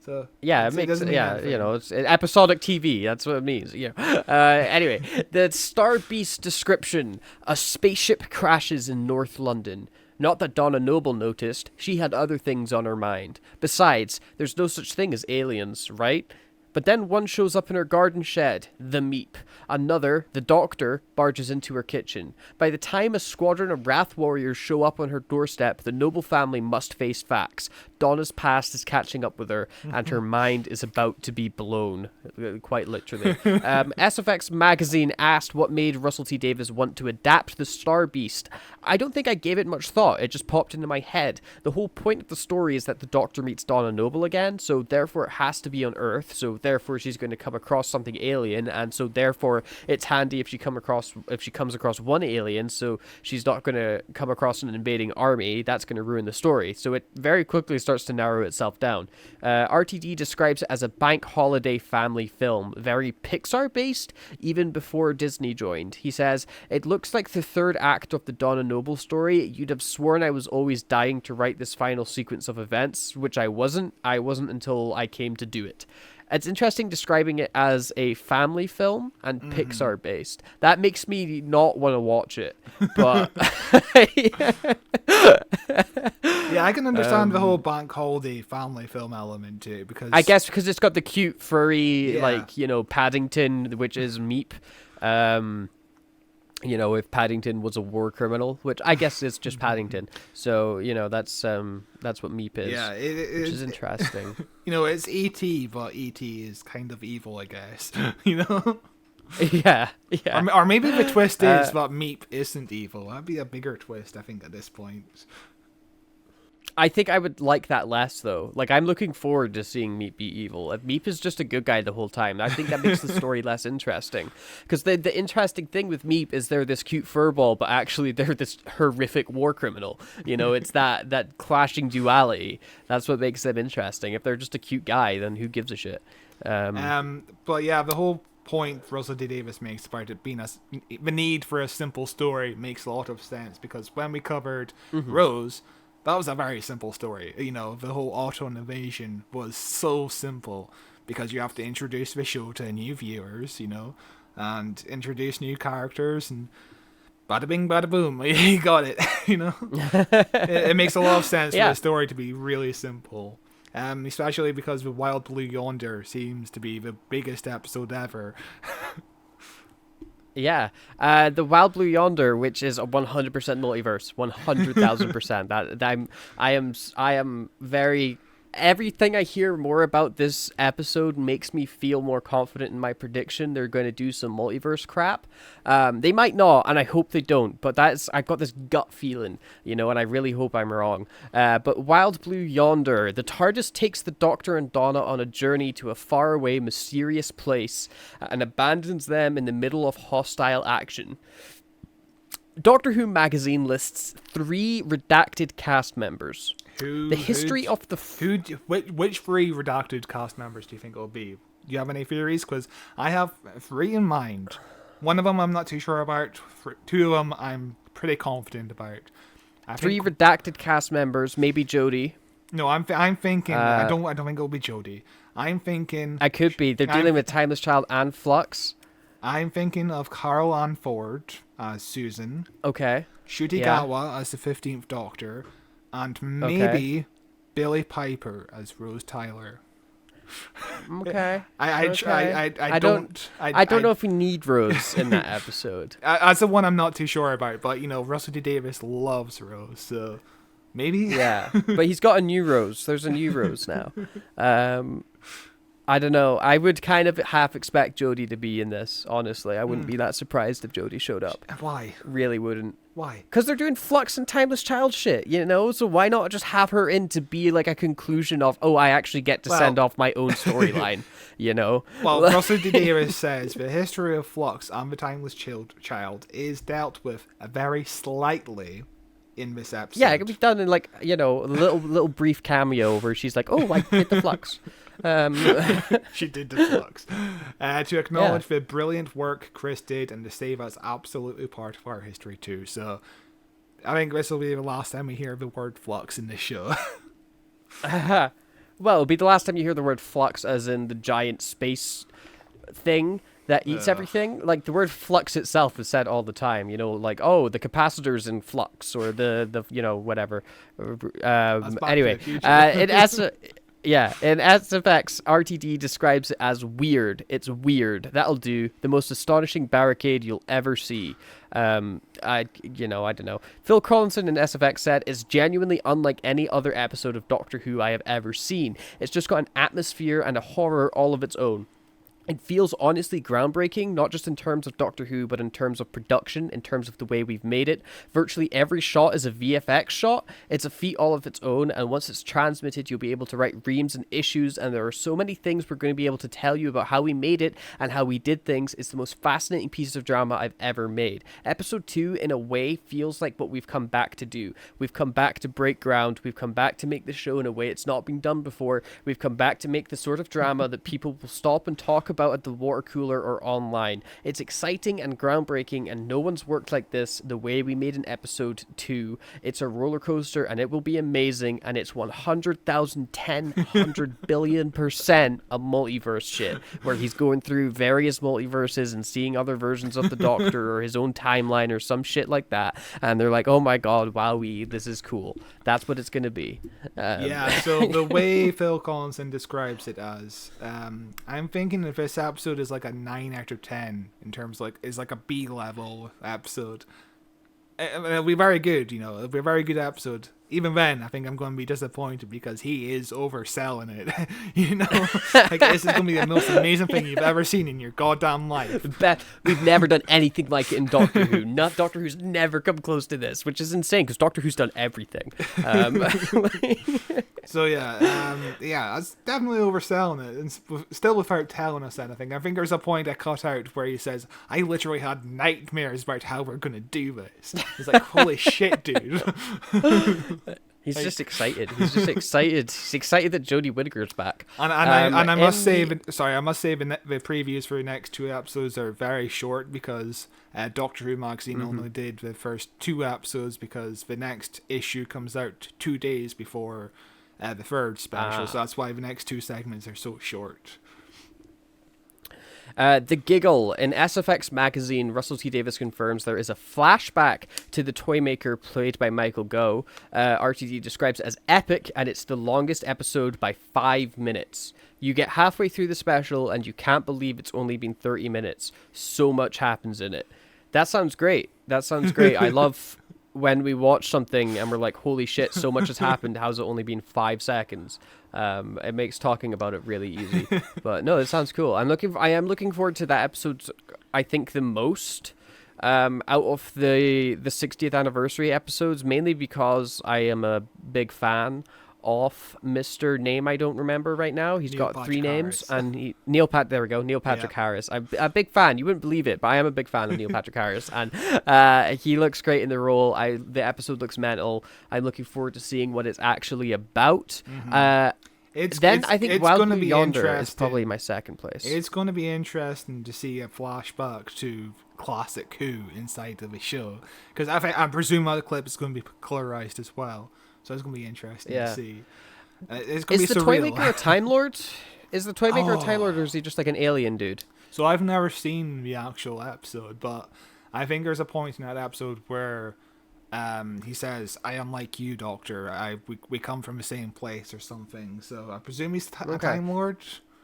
Speaker 2: So
Speaker 1: yeah, it makes it's episodic TV. That's what it means. Anyway, the Star Beast description: a spaceship crashes in North London. Not that Donna Noble noticed. She had other things on her mind. Besides, there's no such thing as aliens, right? But then one shows up in her garden shed, the Meep. Another, the Doctor, barges into her kitchen. By the time a squadron of Wrath warriors show up on her doorstep, the Noble family must face facts. Donna's past is catching up with her, and her mind is about to be blown. Quite literally. SFX Magazine asked what made Russell T Davies want to adapt the Star Beast. I don't think I gave it much thought. It just popped into my head. The whole point of the story is that the Doctor meets Donna Noble again, so therefore it has to be on Earth, so therefore she's going to come across something alien, and so therefore it's handy if she comes across one alien, so she's not going to come across an invading army. That's going to ruin the story. So it very quickly starts to narrow itself down. RTD describes it as a bank holiday family film, very Pixar based, even before Disney joined. He says, "It looks like the third act of the Donna Noble story. You'd have sworn I was always dying to write this final sequence of events, which I wasn't. I wasn't until I came to do it." It's interesting describing it as a family film and Pixar based. That makes me not want to watch it. But
Speaker 2: yeah, I can understand the whole bank holiday family film element too, because
Speaker 1: I guess because it's got the cute furry,
Speaker 2: Yeah.
Speaker 1: like, Paddington, which is Meep. If Paddington was a war criminal, which I guess is just Paddington. So, that's what Meep is.
Speaker 2: yeah,
Speaker 1: Which is interesting.
Speaker 2: it's E.T., but E.T. is kind of evil, I guess. you know,
Speaker 1: Yeah.
Speaker 2: or maybe the twist is that Meep isn't evil. That'd be a bigger twist, I think, at this point.
Speaker 1: I think I would like that less, though. Like, I'm looking forward to seeing Meep be evil. If Meep is just a good guy the whole time, I think that makes the story less interesting. Because the interesting thing with Meep is they're this cute furball, but actually they're this horrific war criminal. It's that clashing duality. That's what makes them interesting. If they're just a cute guy, then who gives a shit?
Speaker 2: But yeah, the whole point Russell T Davies makes about it being the need for a simple story makes a lot of sense, because when we covered Rose, that was a very simple story. The whole Auton invasion was so simple because you have to introduce the show to new viewers, and introduce new characters, and bada bing, bada boom, you got it. It makes a lot of sense for the story to be really simple. Especially because the Wild Blue Yonder seems to be the biggest episode ever.
Speaker 1: Yeah, the Wild Blue Yonder, which is a 100% multiverse, 100,000%. That I am very. Everything I hear more about this episode makes me feel more confident in my prediction. They're going to do some multiverse crap. They might not, and I hope they don't. But I've got this gut feeling, and I really hope I'm wrong. But Wild Blue Yonder, the TARDIS takes the Doctor and Donna on a journey to a faraway, mysterious place and abandons them in the middle of hostile action. Doctor Who magazine lists 3 redacted cast members. Which 3
Speaker 2: redacted cast members do you think it'll be? Do you have any theories? Because I have 3 in mind. One of them I'm not too sure about. 2 of them I'm pretty confident about.
Speaker 1: 3 redacted cast members, maybe Jodie.
Speaker 2: No, I'm thinking. I don't think it'll be Jodie. I'm thinking.
Speaker 1: I could be. They're dealing with Timeless Child and Flux.
Speaker 2: I'm thinking of Carol Ann Ford as Susan.
Speaker 1: Okay.
Speaker 2: Ncuti Gatwa as the 15th Doctor. And maybe Billie Piper as Rose Tyler.
Speaker 1: Okay.
Speaker 2: I don't
Speaker 1: know if we need Rose in that episode.
Speaker 2: As the one I'm not too sure about, but Russell T Davies loves Rose, so maybe.
Speaker 1: Yeah, but he's got a new Rose. There's a new Rose now. I don't know. I would kind of half expect Jodie to be in this, honestly. I wouldn't be that surprised if Jodie showed up.
Speaker 2: Why?
Speaker 1: Really wouldn't.
Speaker 2: Why?
Speaker 1: Because they're doing Flux and Timeless Child shit, So why not just have her in to be like a conclusion of, I actually get to send off my own storyline,
Speaker 2: Well, Russell T Davies says the history of Flux and the Timeless Child is dealt with very slightly in this episode.
Speaker 1: Yeah, it could be done in like, a little brief cameo where she's like, I hit the Flux.
Speaker 2: She did the Flux. To acknowledge the brilliant work Chris did and to say that's absolutely part of our history too. So I think this will be the last time we hear the word Flux in this show.
Speaker 1: Well, it'll be the last time you hear the word Flux as in the giant space thing that eats everything. Like, the word flux itself is said all the time, like, the capacitor's in flux, or the whatever. Anyway, in SFX, RTD describes it as weird. It's weird. That'll do. The most astonishing barricade you'll ever see. I don't know. Phil Collinson in SFX said, "It's genuinely unlike any other episode of Doctor Who I have ever seen. It's just got an atmosphere and a horror all of its own." It feels honestly groundbreaking, not just in terms of Doctor Who, but in terms of production, in terms of the way we've made it. Virtually every shot is a VFX shot. It's a feat all of its own, and once it's transmitted, you'll be able to write reams and issues, and there are so many things we're going to be able to tell you about how we made it and how we did things. It's the most fascinating piece of drama I've ever made. Episode 2, in a way, feels like what we've come back to do. We've come back to break ground. We've come back to make the show in a way it's not been done before. We've come back to make the sort of drama that people will stop and talk about at the water cooler or online. It's exciting and groundbreaking, and no one's worked like this the way we made in episode 2. It's a roller coaster, and it will be amazing, and it's 100,000, 100 billion% a multiverse shit, where he's going through various multiverses and seeing other versions of the Doctor or his own timeline or some shit like that, and they're like, oh my god, wowee, this is cool. That's what it's gonna be.
Speaker 2: Yeah, so the way Phil Collinson describes it as, I'm thinking if this episode is like a 9 out of 10 in terms is like a B level episode. It'll be very good, it'll be a very good episode. Even then, I think I'm going to be disappointed because he is overselling it. Like, this is going to be the most amazing thing you've ever seen in your goddamn life.
Speaker 1: We've never done anything like it in Doctor Who. Not Doctor Who's never come close to this, which is insane because Doctor Who's done everything.
Speaker 2: So yeah, it's definitely overselling it, and still without telling us anything. I think there's a point I cut out where he says, "I literally had nightmares about how we're gonna do this." It's like, holy shit, dude.
Speaker 1: He's just excited. He's just excited. He's excited that Jodie Whittaker's back.
Speaker 2: And I must say, the previews for the next 2 episodes are very short because Doctor Who magazine only did the first 2 episodes because the next issue comes out 2 days before the 3rd special. So that's why the next 2 segments are so short.
Speaker 1: The Giggle. In SFX magazine, Russell T Davies confirms there is a flashback to the Toymaker played by Michael Gough. RTD describes it as epic, and it's the longest episode by 5 minutes. You get halfway through the special, and you can't believe it's only been 30 minutes. So much happens in it. That sounds great. I love when we watch something and we're like, holy shit, so much has happened. How's it only been 5 seconds? It makes talking about it really easy. But no, it sounds cool. I am looking forward to that episode, I think, the most out of the 60th anniversary episodes, mainly because I am a big fan of Mr. Name I don't remember right now. He's
Speaker 2: Neil
Speaker 1: got
Speaker 2: Patrick
Speaker 1: 3 names,
Speaker 2: Harris.
Speaker 1: and Neil Patrick Harris. I'm a big fan. You wouldn't believe it, but I am a big fan of Neil Patrick Harris, and he looks great in the role. The episode looks mental. I'm looking forward to seeing what it's actually about. I think Wild Blue Yonder is probably my second place.
Speaker 2: It's going to be interesting to see a flashback to classic Who inside of the show, because I presume other clip is going to be colorized as well. So it's going to be interesting to see. It's going to be surreal.
Speaker 1: Toymaker a Time Lord? Is the Toymaker a Time Lord, or is he just like an alien dude?
Speaker 2: So I've never seen the actual episode, but I think there's a point in that episode where he says, "I am like you, Doctor. We come from the same place," or something. So I presume he's a Time Lord.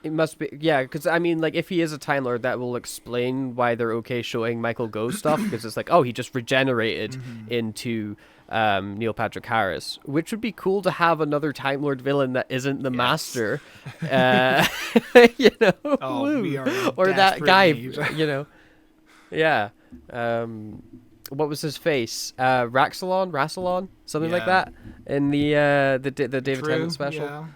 Speaker 1: It must be, yeah, because I mean, like, if he is a Time Lord, that will explain why they're okay showing Michael Gough stuff, because it's like, oh, he just regenerated into Neil Patrick Harris, which would be cool to have another Time Lord villain that isn't the Master,
Speaker 2: We are
Speaker 1: or that guy,
Speaker 2: need.
Speaker 1: Yeah. What was his face? Rassilon, something like that, in the David Tennant special.
Speaker 2: Yeah.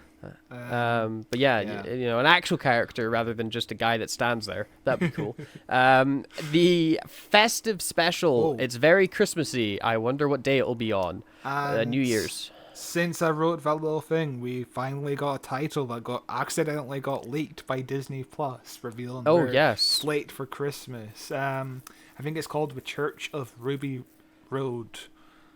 Speaker 1: But an actual character rather than just a guy that stands there. That'd be cool. The festive special, it's very Christmassy. I wonder what day it'll be on. New Year's.
Speaker 2: Since I wrote that little thing, we finally got a title that accidentally got leaked by Disney Plus, revealing their slate for Christmas. I think it's called The Church of Ruby Road.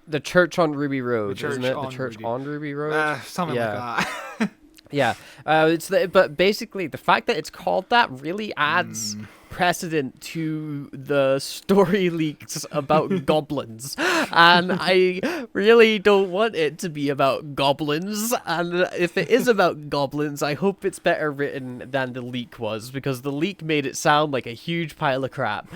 Speaker 1: The Church on Ruby Road, isn't it? The Church on Ruby Road?
Speaker 2: Something like that.
Speaker 1: Yeah, but basically the fact that it's called that really adds precedent to the story leaks about goblins, and I really don't want it to be about goblins. And if it is about goblins, I hope it's better written than the leak was, because the leak made it sound like a huge pile of crap.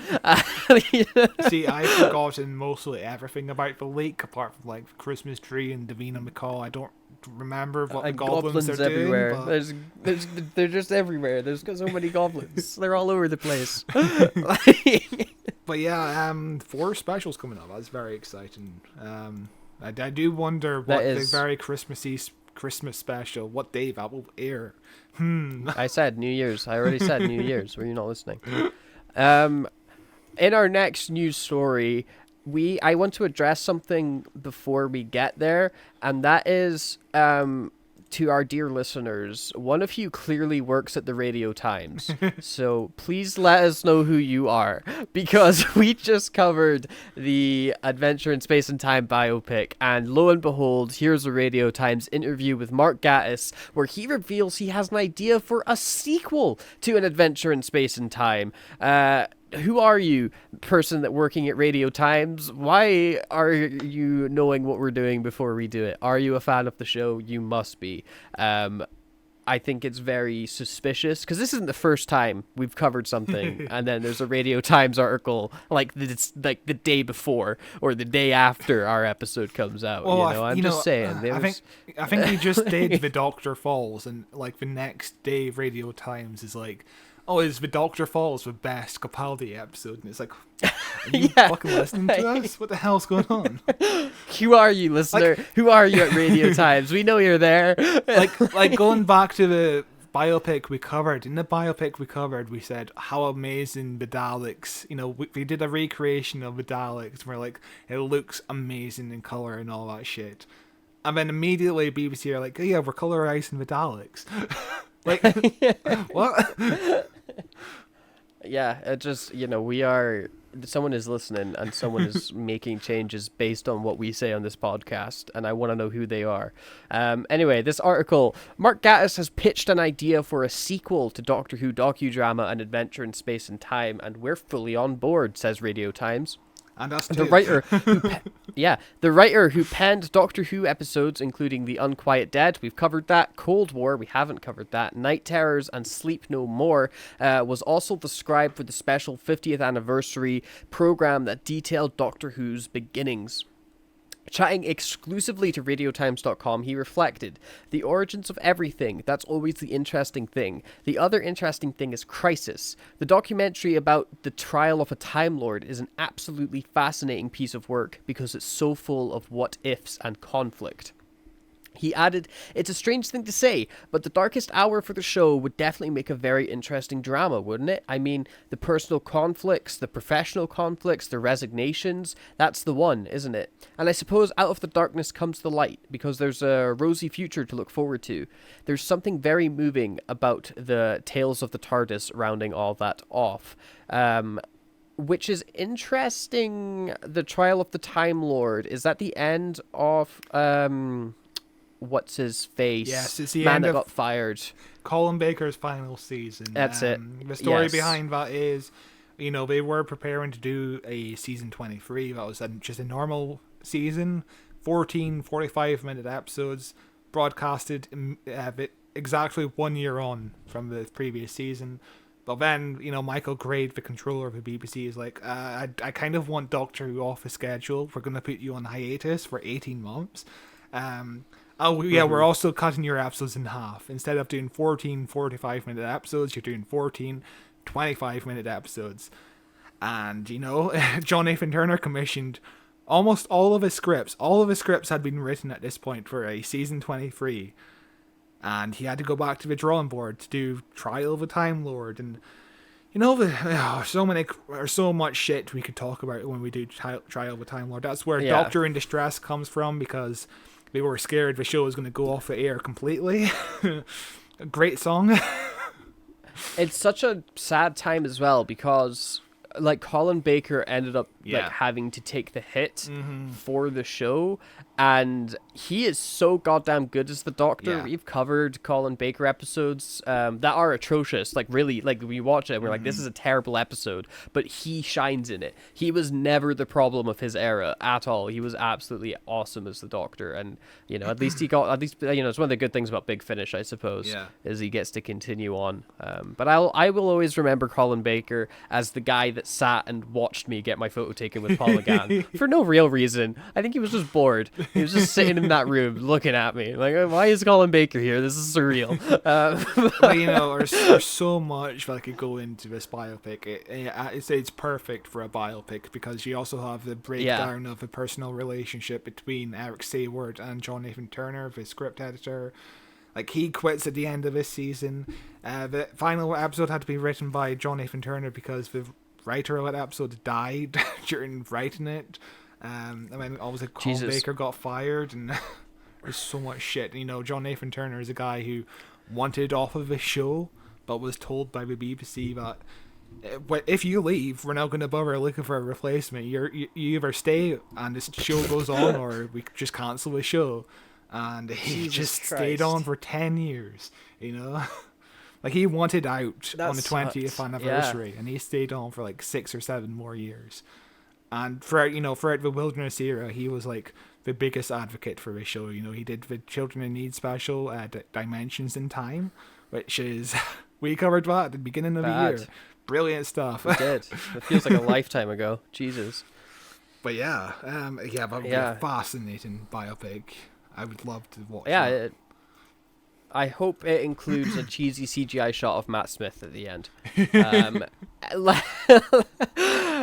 Speaker 2: See, I've forgotten mostly everything about the leak apart from like Christmas Tree and Davina McCall. I don't remember what the
Speaker 1: And
Speaker 2: goblins are
Speaker 1: everywhere.
Speaker 2: doing.
Speaker 1: They're just everywhere. There's so many goblins. They're all over the place.
Speaker 2: But yeah, 4 specials coming up. That's very exciting. I do wonder what the very Christmas special, what day that will air.
Speaker 1: I said New Year's. I already said New Year's. Were you not listening? In our next news story, I want to address something before we get there, and that is to our dear listeners. One of you clearly works at the Radio Times, so please let us know who you are, because we just covered the Adventure in Space and Time biopic, and lo and behold, here's a Radio Times interview with Mark Gatiss where he reveals he has an idea for a sequel to An Adventure in Space and Time. Who are you, person that working at Radio Times? Why are you knowing what we're doing before we do it? Are you a fan of the show? You must be. I think it's very suspicious, because this isn't the first time we've covered something and then there's a Radio Times article like the day before or the day after our episode comes out.
Speaker 2: Well,
Speaker 1: I'm just saying.
Speaker 2: I think he just did The Doctor Falls, and like the next day Radio Times is like, oh, is The Doctor Falls the best Capaldi episode? And it's like, are you fucking listening to us? What the hell's going on?
Speaker 1: Who are you, listener? Who are you at Radio Times? We know you're there.
Speaker 2: like going back to the biopic we covered. In the biopic we covered, we said how amazing the Daleks. We did a recreation of the Daleks. Where like it looks amazing in color and all that shit. And then immediately BBC are like, oh, yeah, we're colorizing the Daleks. Like, what?
Speaker 1: Yeah, it just, we are, someone is listening and someone is making changes based on what we say on this podcast, and I want to know who they are. Anyway, this article, Mark Gatiss has pitched an idea for a sequel to Doctor Who docudrama An Adventure in Space and Time, and we're fully on board, says Radio Times.
Speaker 2: And us
Speaker 1: The
Speaker 2: too.
Speaker 1: writer who penned Doctor Who episodes, including The Unquiet Dead, we've covered that. Cold War, we haven't covered that. Night Terrors and Sleep No More, was also the scribe for the special 50th anniversary program that detailed Doctor Who's beginnings. Chatting exclusively to RadioTimes.com, he reflected, "The origins of everything, that's always the interesting thing. The other interesting thing is Crisis. The documentary about the trial of a Time Lord is an absolutely fascinating piece of work because it's so full of what-ifs and conflict." He added, "It's a strange thing to say, but the darkest hour for the show would definitely make a very interesting drama, wouldn't it? I mean, the personal conflicts, the professional conflicts, the resignations, that's the one, isn't it? And I suppose out of the darkness comes the light, because there's a rosy future to look forward to. There's something very moving about the tales of the TARDIS rounding all that off." Which is interesting. The trial of the Time Lord, is that the end of... what's his face?
Speaker 2: Yes, it's the
Speaker 1: man
Speaker 2: end
Speaker 1: that
Speaker 2: of
Speaker 1: got fired.
Speaker 2: Colin Baker's final season.
Speaker 1: That's it.
Speaker 2: The story
Speaker 1: Yes.
Speaker 2: behind that is, they were preparing to do a season 23. That was just a normal season, 14 45-minute episodes, broadcasted exactly 1 year on from the previous season. But then, Michael Grade, the controller of the BBC, is like, I kind of want Doctor Who off the schedule. We're going to put you on hiatus for 18 months. We're also cutting your episodes in half. Instead of doing 14 45-minute episodes, you're doing 14 25-minute episodes. And, John Nathan Turner commissioned almost all of his scripts. All of his scripts had been written at this point for a season 23. And he had to go back to the drawing board to do Trial of a Time Lord. And, so much shit we could talk about when we do Trial of a Time Lord. That's where Doctor in Distress comes from, because they were scared the show was going to go off the air completely. A great song.
Speaker 1: It's such a sad time as well, because Colin Baker ended up having to take the hit for the show, and he is so goddamn good as the Doctor.
Speaker 2: Yeah.
Speaker 1: We've covered Colin Baker episodes that are atrocious. Really, we watch it and we're like, this is a terrible episode, but he shines in it. He was never the problem of his era at all. He was absolutely awesome as the Doctor, and at least it's one of the good things about Big Finish, I suppose, is he gets to continue on. But I will always remember Colin Baker as the guy that sat and watched me get my photo photo taken with Paul McGann for no real reason. I think he was just bored. He was just sitting in that room looking at me like, why is Colin Baker here? This is surreal.
Speaker 2: But there's so much that could go into this biopic. It's perfect for a biopic because you also have the breakdown of the personal relationship between Eric Sayward and John Nathan Turner, the script editor. Like, he quits at the end of this season. The final episode had to be written by John Nathan Turner because the writer of that episode died during writing it. And then obviously Colin Baker got fired, and there's so much shit. John Nathan Turner is a guy who wanted off of the show, but was told by the BBC that if you leave, we're not going to bother looking for a replacement. You either stay and this show goes on, or we just cancel the show. And he stayed on for 10 years, Like, he wanted out on the 20th anniversary, and he stayed on for like 6 or 7 more years. And throughout the Wilderness era, he was like the biggest advocate for the show. He did the Children in Need special, Dimensions in Time, which is we covered that at the beginning of the year. Brilliant stuff.
Speaker 1: We did. It feels like a lifetime ago. Jesus.
Speaker 2: But yeah, that would be a fascinating biopic. I would love to watch that.
Speaker 1: I hope it includes a cheesy CGI shot of Matt Smith at the end.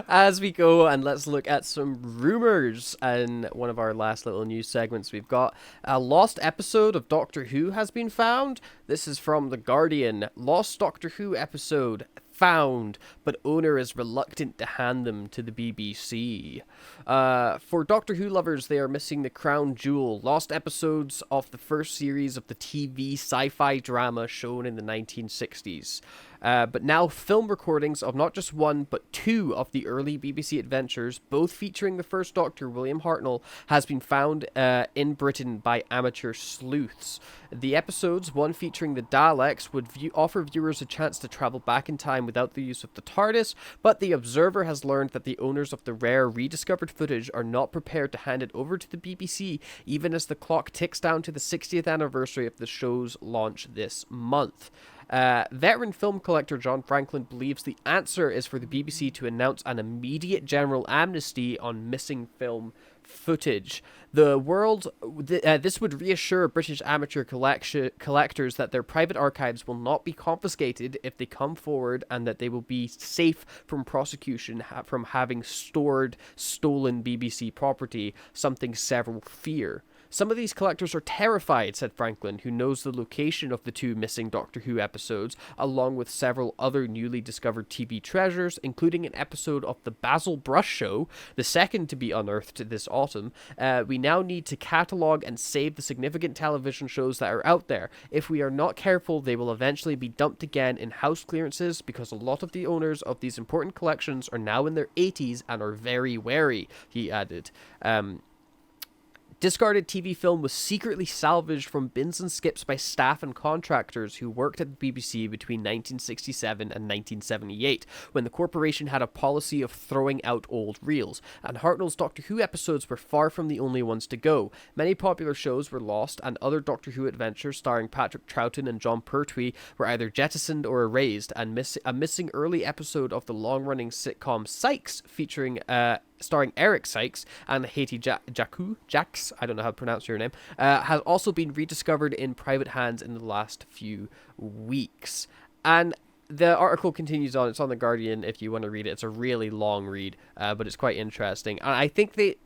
Speaker 1: As we go, and let's look at some rumors. And one of our last little news segments, we've got a lost episode of Doctor Who has been found. This is from The Guardian. Lost Doctor Who episode found, but owner is reluctant to hand them to the BBC. For Doctor Who lovers, they are missing the crown jewel, lost episodes of the first series of the TV sci-fi drama shown in the 1960s. But now film recordings of not just one, but 2 of the early BBC adventures, both featuring the first Doctor, William Hartnell, has been found in Britain by amateur sleuths. The episodes, one featuring the Daleks, would offer viewers a chance to travel back in time without the use of the TARDIS, but the Observer has learned that the owners of the rare rediscovered footage are not prepared to hand it over to the BBC, even as the clock ticks down to the 60th anniversary of the show's launch this month. Veteran film collector John Franklin believes the answer is for the BBC to announce an immediate general amnesty on missing film footage. This would reassure British amateur collectors that their private archives will not be confiscated if they come forward, and that they will be safe from prosecution from having stored stolen BBC property, something several fear. Some of these collectors are terrified, said Franklin, who knows the location of the 2 missing Doctor Who episodes, along with several other newly discovered TV treasures, including an episode of The Basil Brush Show, the second to be unearthed this autumn. We now need to catalogue and save the significant television shows that are out there. If we are not careful, they will eventually be dumped again in house clearances, because a lot of the owners of these important collections are now in their 80s and are very wary, he added. Discarded TV film was secretly salvaged from bins and skips by staff and contractors who worked at the BBC between 1967 and 1978, when the corporation had a policy of throwing out old reels, and Hartnell's Doctor Who episodes were far from the only ones to go. Many popular shows were lost, and other Doctor Who adventures starring Patrick Troughton and John Pertwee were either jettisoned or erased, and a missing early episode of the long-running sitcom Sykes, starring Eric Sykes and Haiti Jacques, I don't know how to pronounce your name, has also been rediscovered in private hands in the last few weeks. And the article continues on. It's on The Guardian if you want to read it. It's a really long read, but it's quite interesting. And I think the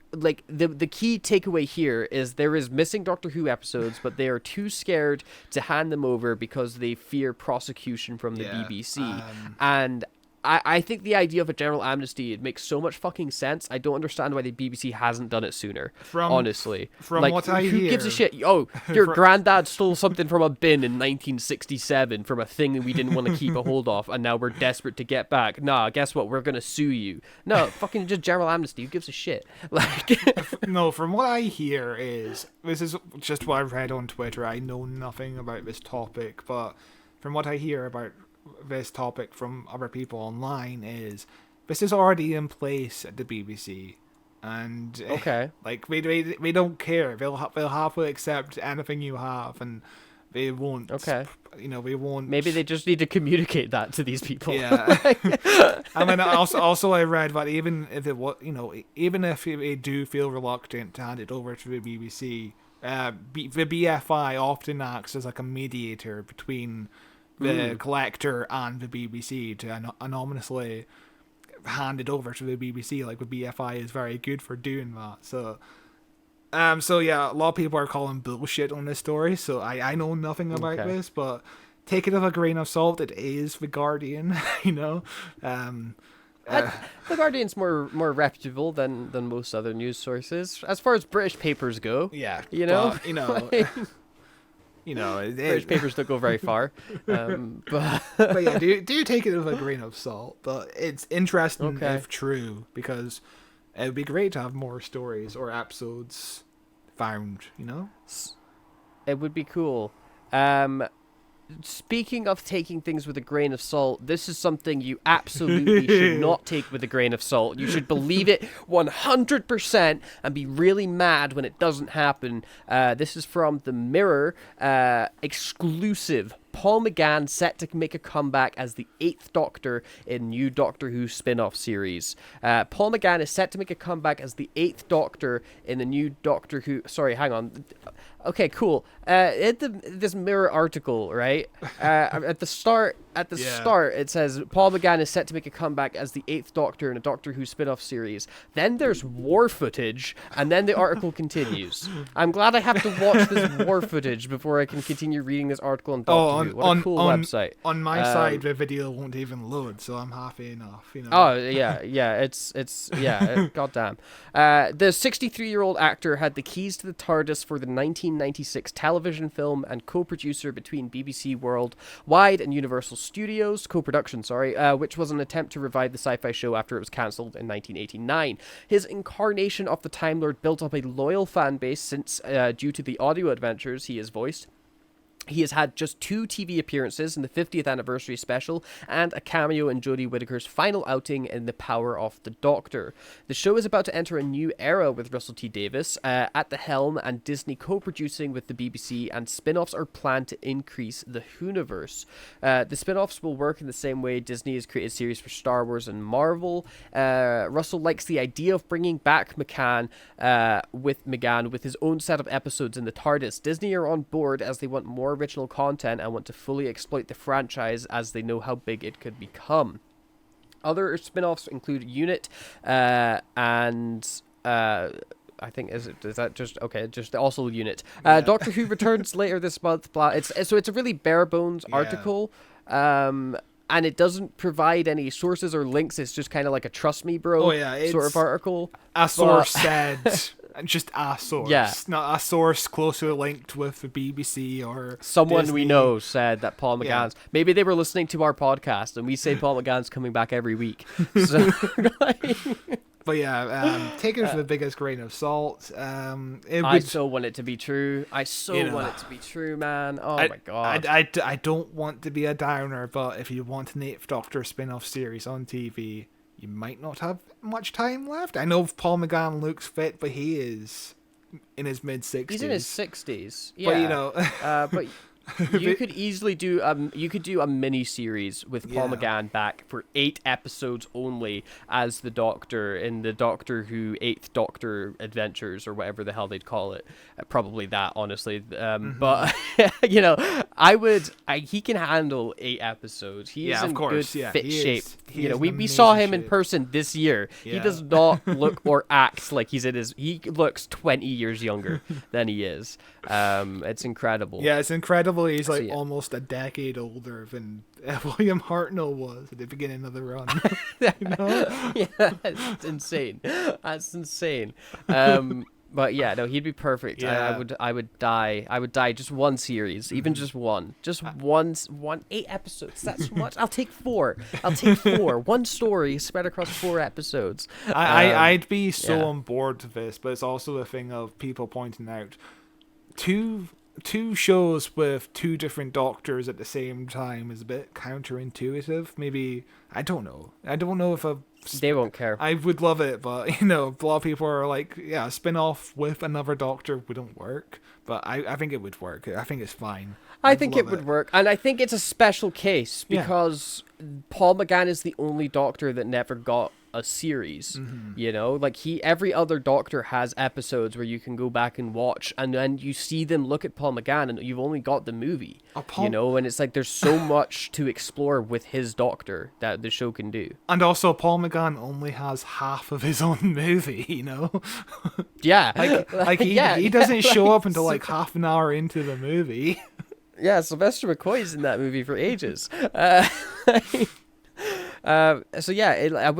Speaker 1: key takeaway here is there is missing Doctor Who episodes, but they are too scared to hand them over because they fear prosecution from the BBC. And I think the idea of a general amnesty, it makes so much fucking sense. I don't understand why the BBC hasn't done it sooner, honestly.
Speaker 2: From what I hear...
Speaker 1: Who gives a shit? Oh, your granddad stole something from a bin in 1967 from a thing that we didn't want to keep a hold of, and now we're desperate to get back. Nah, guess what? We're going to sue you. No, fucking just general amnesty. Who gives a shit?
Speaker 2: No, from what I hear is... This is just what I've read on Twitter. I know nothing about this topic, but from what I hear about this topic from other people online is this is already in place at the BBC, and
Speaker 1: okay,
Speaker 2: like we don't care. They'll have to accept anything you have, and They won't.
Speaker 1: Okay.
Speaker 2: They won't.
Speaker 1: Maybe they just need to communicate that to these people.
Speaker 2: Yeah. I mean, also I read that even if even if they do feel reluctant to hand it over to the BBC, the BFI often acts as like a mediator between the collector and the BBC to anonymously hand it over to the BBC. Like the BFI is very good for doing that. So yeah, a lot of people are calling bullshit on this story. So I know nothing about this, but take it with a grain of salt. It is The Guardian,
Speaker 1: The Guardian's more reputable than most other news sources as far as British papers go.
Speaker 2: Yeah,
Speaker 1: British papers don't go very far. But
Speaker 2: yeah, do take it with a grain of salt. But it's interesting if true, because it would be great to have more stories or episodes found.
Speaker 1: It would be cool. Speaking of taking things with a grain of salt, this is something you absolutely should not take with a grain of salt. You should believe it 100% and be really mad when it doesn't happen. This is from The Mirror, exclusive. Paul McGann set to make a comeback as the 8th Doctor in new Doctor Who spin-off series. Paul McGann is set to make a comeback as the 8th Doctor in the new Doctor Who... Sorry, hang on. Okay, cool. This Mirror article, right? At the start, it says Paul McGann is set to make a comeback as the 8th Doctor in a Doctor Who spin-off series. Then there's war footage, and then the article continues. I'm glad I have to watch this war footage before I can continue reading this article on Doctor Who. What a cool website.
Speaker 2: On my side, the video won't even load, so I'm happy enough.
Speaker 1: Oh yeah, it's goddamn. The 63-year-old actor had the keys to the TARDIS for the 1996 television film and co-producer between BBC Worldwide and Universal Studios, which was an attempt to revive the sci-fi show after it was cancelled in 1989. His incarnation of the Time Lord built up a loyal fan base since, due to the audio adventures he has voiced. He has had just 2 TV appearances in the 50th anniversary special and a cameo in Jodie Whittaker's final outing in The Power of the Doctor. The show is about to enter a new era with Russell T Davies at the helm and Disney co-producing with the BBC, and spin-offs are planned to increase the Whoniverse. The spin-offs will work in the same way Disney has created series for Star Wars and Marvel. Russell likes the idea of bringing back McGann with his own set of episodes in the TARDIS. Disney are on board as they want more original content and want to fully exploit the franchise as they know how big it could become. Other spin-offs include Unit and I think is that just okay? Just also Unit. Doctor Who returns later this month. It's a really bare bones article. And it doesn't provide any sources or links. It's just kind of like a trust me, bro sort of article.
Speaker 2: A source said, just a source. Not a source closely linked with the BBC or
Speaker 1: someone
Speaker 2: Disney.
Speaker 1: We know said that Paul McGann's. Maybe they were listening to our podcast and we say Paul McGann's coming back every week. So,
Speaker 2: but yeah, take it with the biggest grain of salt.
Speaker 1: I so want it to be true. Want it to be true, man. Oh my god.
Speaker 2: I don't want to be a downer, but if you want an 8th Doctor spin-off series on TV, you might not have much time left. I know Paul McGann looks fit, but he is in his mid-60s.
Speaker 1: He's in his 60s. Yeah. But you could easily do a mini series with Paul McGann back for 8 episodes only as the Doctor in the Doctor Who 8th Doctor Adventures or whatever the hell they'd call it. Probably that, honestly. But he can handle 8 episodes. He's in good fit shape. We saw him in person this year. Yeah. He does not look or act like he looks 20 years younger than he is. It's incredible.
Speaker 2: Yeah, it's incredible. He's almost a decade older than William Hartnell was at the beginning of the run.
Speaker 1: Yeah, it's insane. That's insane. But yeah, no, he'd be perfect.
Speaker 2: Yeah.
Speaker 1: I would die. I would die just one series, even just one. Just one 8 episodes. That's much. I'll take 4. One story spread across 4 episodes.
Speaker 2: I'd be so on board with this, but it's also a thing of people pointing out 2 two shows with two different doctors at the same time is a bit counterintuitive. Maybe I don't know. I don't know if
Speaker 1: They won't care.
Speaker 2: I would love it, but a lot of people are like, yeah, a spin-off with another doctor wouldn't work. But I think it would work. I think it's fine.
Speaker 1: I think it would work, and I think it's a special case
Speaker 2: Yeah.
Speaker 1: because Paul McGann is the only doctor that never got a series. You know, like every other doctor has episodes where you can go back and watch, and then you see them look at Paul McGann, and you've only got the movie. You know, and it's like there's so much to explore with his doctor that the show can do.
Speaker 2: And also, Paul McGann only has half of his own movie.
Speaker 1: Yeah,
Speaker 2: he doesn't show up until like half an hour into the movie.
Speaker 1: Yeah, Sylvester McCoy's in that movie for ages. So yeah,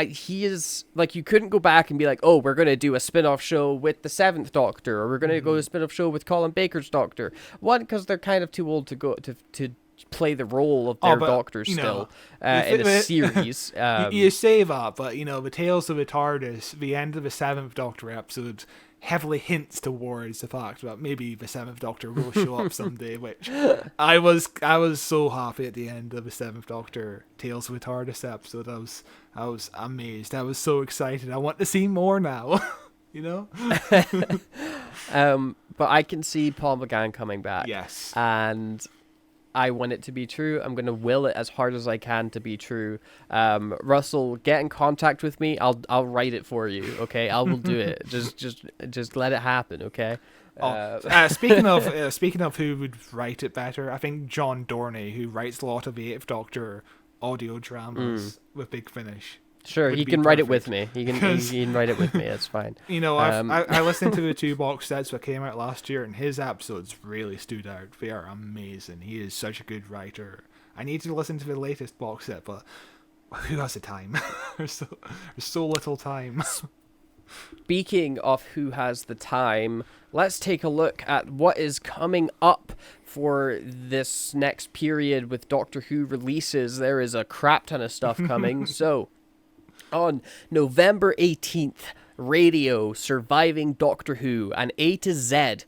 Speaker 1: he is like, you couldn't go back and be like, oh, we're gonna do a spin-off show with the Seventh Doctor, or we're gonna go to a spin-off show with Colin Baker's Doctor. One, because they're kind of too old to go to play the role of their doctor still in a series.
Speaker 2: You say that, but the Tales of the TARDIS, the end of the Seventh Doctor episode, heavily hints towards the fact that maybe the Seventh Doctor will show up someday, which I was so happy at the end of the Seventh Doctor Tales of the TARDIS episode. I was amazed. I was so excited. I want to see more now.
Speaker 1: But I can see Paul McGann coming back.
Speaker 2: Yes.
Speaker 1: And I want it to be true. I'm going to will it as hard as I can to be true. Russell, get in contact with me. I'll write it for you. Okay, I will do it. Just let it happen. Okay.
Speaker 2: Speaking of who would write it better, I think John Dorney, who writes a lot of the Eighth Doctor audio dramas with Big Finish.
Speaker 1: Sure, he can write it with me. He can write it with me. That's fine.
Speaker 2: I listened to the 2 box sets that came out last year, and his episodes really stood out. They are amazing. He is such a good writer. I need to listen to the latest box set, but who has the time? there's so little time.
Speaker 1: Speaking of who has the time, let's take a look at what is coming up for this next period with Doctor Who releases. There is a crap ton of stuff coming. So, on November 18th, Radio Surviving Doctor Who, an A to Z,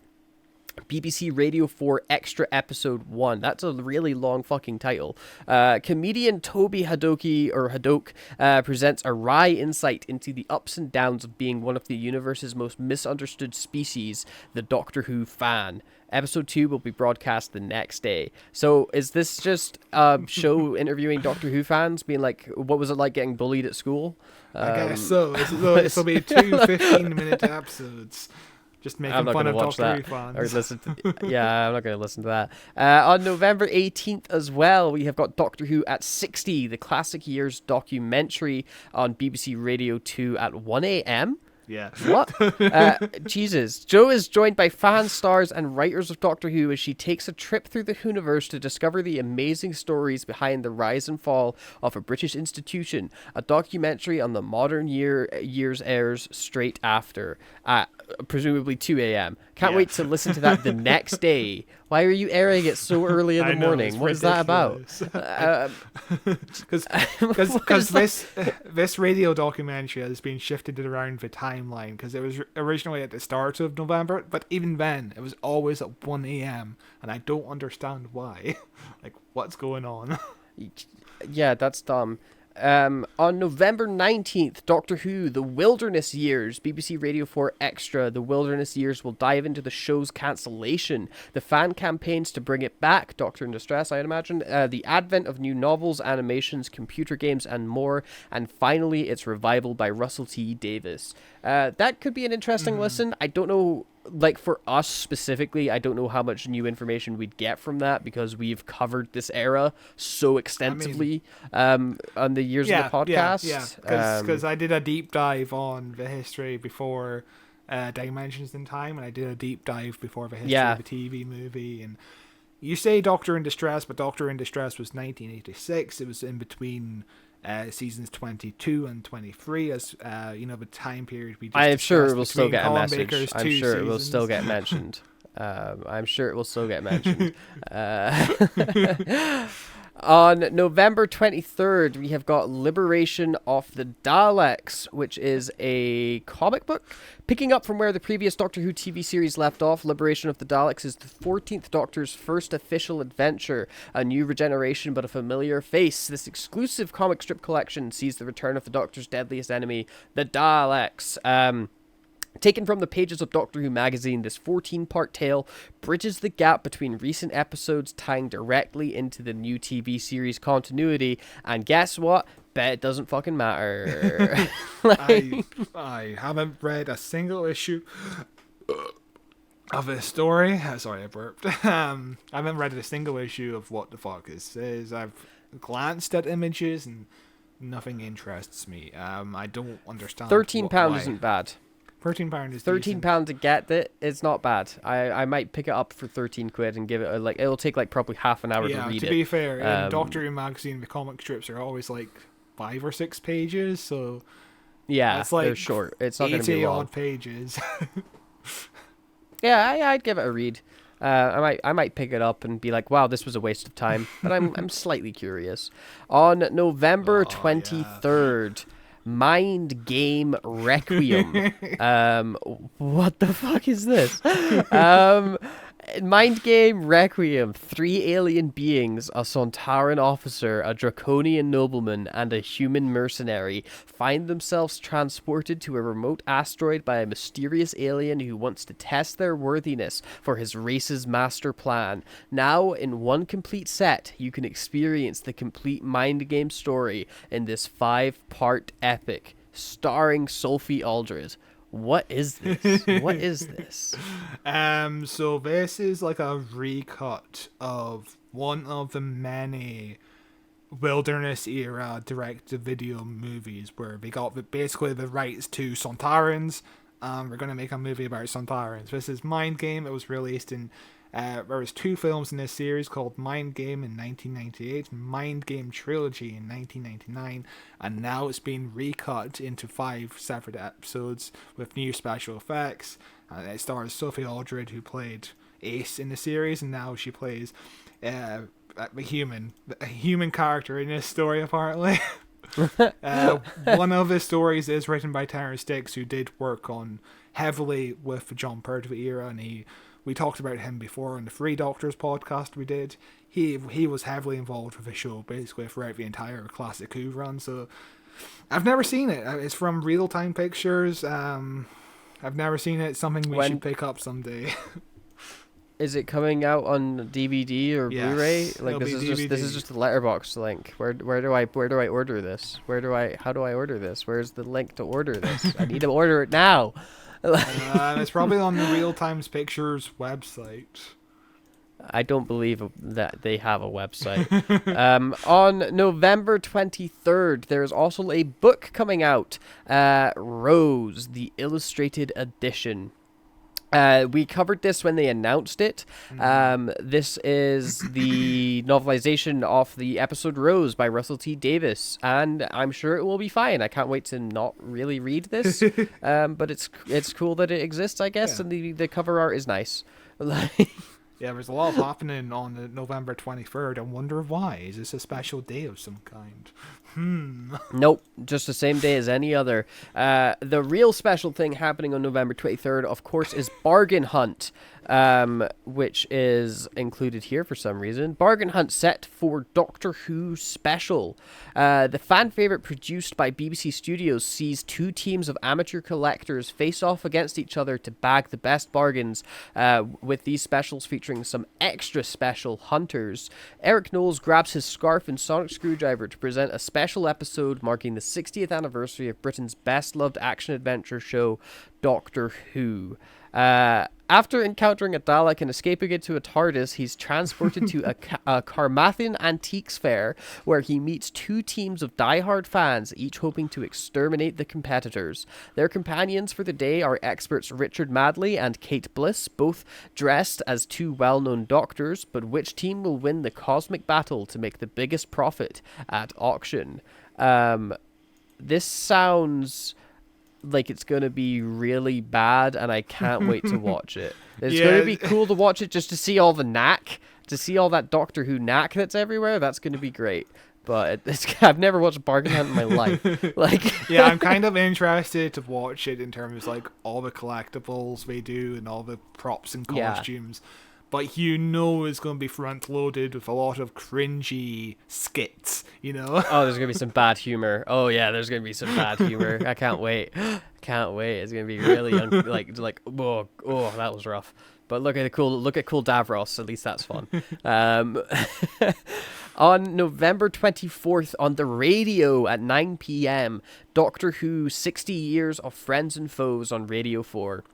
Speaker 1: BBC Radio 4 Extra Episode 1. That's a really long fucking title. Comedian Toby Hadoke presents a wry insight into the ups and downs of being one of the universe's most misunderstood species, the Doctor Who fan. Episode 2 will be broadcast the next day. So is this just a show interviewing Doctor Who fans, being like, what was it like getting bullied at school?
Speaker 2: I guess so. It'll be 2 15-minute episodes. Just making fun of Doctor Who fans.
Speaker 1: Or I'm not going to listen to that. On November 18th as well, we have got Doctor Who at 60, the Classic Years documentary on BBC Radio 2 at 1 a.m.
Speaker 2: Yeah.
Speaker 1: What? Jesus. Jo is joined by fans, stars, and writers of Doctor Who as she takes a trip through the Whoniverse to discover the amazing stories behind the rise and fall of a British institution. A documentary on the modern years airs straight after, at presumably 2 a.m. Can't wait to listen to that the next day. Why are you airing it so early in the morning? What is that about?
Speaker 2: Because this radio documentary has been shifted around the timeline, because it was originally at the start of November, but even then it was always at 1 a.m. and I don't understand why. Like, what's going on?
Speaker 1: Yeah, that's dumb. On November 19th, Doctor Who, The Wilderness Years, BBC Radio 4 Extra. The Wilderness Years will dive into the show's cancellation, the fan campaigns to bring it back, Doctor in Distress, I'd imagine, the advent of new novels, animations, computer games, and more, and finally, its revival by Russell T. Davies. That could be an interesting listen. I don't know, like, for us specifically, I don't know how much new information we'd get from that, because we've covered this era so extensively on the years of the podcast.
Speaker 2: Because I did a deep dive on the history before Dimensions in Time, and I did a deep dive before the history of the TV movie. And you say Doctor in Distress, but Doctor in Distress was 1986. It was in between seasons 22 and 23, as the time period we just
Speaker 1: I'm sure it will
Speaker 2: still
Speaker 1: get a message.
Speaker 2: Baker's
Speaker 1: I'm sure it will still get mentioned. I'm sure it will still get mentioned. On November 23rd, we have got Liberation of the Daleks, which is a comic book. Picking up from where the previous Doctor Who TV series left off, Liberation of the Daleks is the 14th Doctor's first official adventure. A new regeneration, but a familiar face. This exclusive comic strip collection sees the return of the Doctor's deadliest enemy, the Daleks. Taken from the pages of Doctor Who magazine, this 14-part tale bridges the gap between recent episodes, tying directly into the new TV series continuity. And guess what? Bet it doesn't fucking matter.
Speaker 2: I haven't read a single issue of this story. Sorry, I burped. I haven't read a single issue of what the fuck this is. I've glanced at images and nothing interests me. I don't understand.
Speaker 1: £13 isn't bad.
Speaker 2: £13 is
Speaker 1: £13 to get it. It's not bad. I might pick it up for 13 quid and give it it'll take like probably half an hour to read it.
Speaker 2: To be fair, in Doctor Who magazine, the comic strips are always like 5 or 6 pages, so
Speaker 1: yeah,
Speaker 2: it's like
Speaker 1: they're short. It's not going to be
Speaker 2: 80
Speaker 1: long.
Speaker 2: odd pages.
Speaker 1: Yeah, I'd give it a read. I might pick it up and be like, wow, this was a waste of time. But I'm slightly curious. On November 23rd. Mind Game Requiem. What the fuck is this? Mind Game Requiem. 3 alien beings, a Sontaran officer, a Draconian nobleman, and a human mercenary find themselves transported to a remote asteroid by a mysterious alien who wants to test their worthiness for his race's master plan. Now, in one complete set, you can experience the complete Mind Game story in this 5-part epic, starring Sophie Aldred. What is this? What is this?
Speaker 2: So this is like a recut of one of the many wilderness era direct-to-video movies where they got basically the rights to Sontarans. We're going to make a movie about Sontarans. This is Mind Game. It was released in there was 2 films in this series called Mind Game in 1998 and Mind Game Trilogy in 1999, and now it's been recut into 5 separate episodes with new special effects. It stars Sophie Aldred, who played Ace in the series, and now she plays a human character in this story, apparently. One of the stories is written by Terrence Dicks, who did work on heavily with the John Pertwee era, and we talked about him before on the Three Doctors podcast we did. He was heavily involved with the show basically throughout the entire Classic Who run. So I've never seen it. It's from Real Time Pictures. I've never seen it. It's something we should pick up someday.
Speaker 1: Is it coming out on DVD or
Speaker 2: Yes,
Speaker 1: Blu-ray? Like
Speaker 2: it'll be
Speaker 1: this is just a letterbox link. Where do I order this? How do I order this? Where's the link to order this? I need to order it now.
Speaker 2: It's probably on the Real Times Pictures website.
Speaker 1: I don't believe that they have a website. On November 23rd, there's also a book coming out, Rose, the Illustrated Edition. We covered this when they announced it. This is the novelization of the episode Rose by Russell T. Davis, and I'm sure it will be fine. I can't wait to not really read this, but it's cool that it exists, I guess, and the cover art is nice.
Speaker 2: Yeah, there's a lot happening on the November 23rd. I wonder why. Is this a special day of some kind?
Speaker 1: Nope, just the same day as any other. The real special thing happening on November 23rd, of course, is Bargain Hunt, which is included here for some reason. Bargain Hunt set for Doctor Who Special. The fan favorite produced by BBC Studios sees 2 teams of amateur collectors face off against each other to bag the best bargains, with these specials featuring some extra special hunters. Eric Knowles grabs his scarf and sonic screwdriver to present a special episode marking the 60th anniversary of Britain's best-loved action-adventure show, Doctor Who. After encountering a Dalek and escaping into a TARDIS, he's transported to a Carmarthen Antiques Fair, where he meets 2 teams of die-hard fans, each hoping to exterminate the competitors. Their companions for the day are experts Richard Madley and Kate Bliss, both dressed as 2 well-known doctors, but which team will win the cosmic battle to make the biggest profit at auction? This sounds like it's going to be really bad, and I can't wait to watch it. It's going to be cool to watch it just to see all the knack, to see all that Doctor Who knack that's everywhere, that's going to be great. But I've never watched Bargain Hunt in my life. Like,
Speaker 2: yeah, I'm kind of interested to watch it in terms of like all the collectibles they do and all the props and
Speaker 1: Yeah.
Speaker 2: costumes. But you know it's going to be front loaded with a lot of cringy skits, you know?
Speaker 1: oh, there's going to be some bad humor. Oh, yeah, there's going to be some bad humor. I can't wait. Can't wait. It's going to be really, oh, that was rough. But look at cool Davros. At least that's fun. On November 24th, on the radio at 9 p.m., Doctor Who 60 Years of Friends and Foes on Radio 4.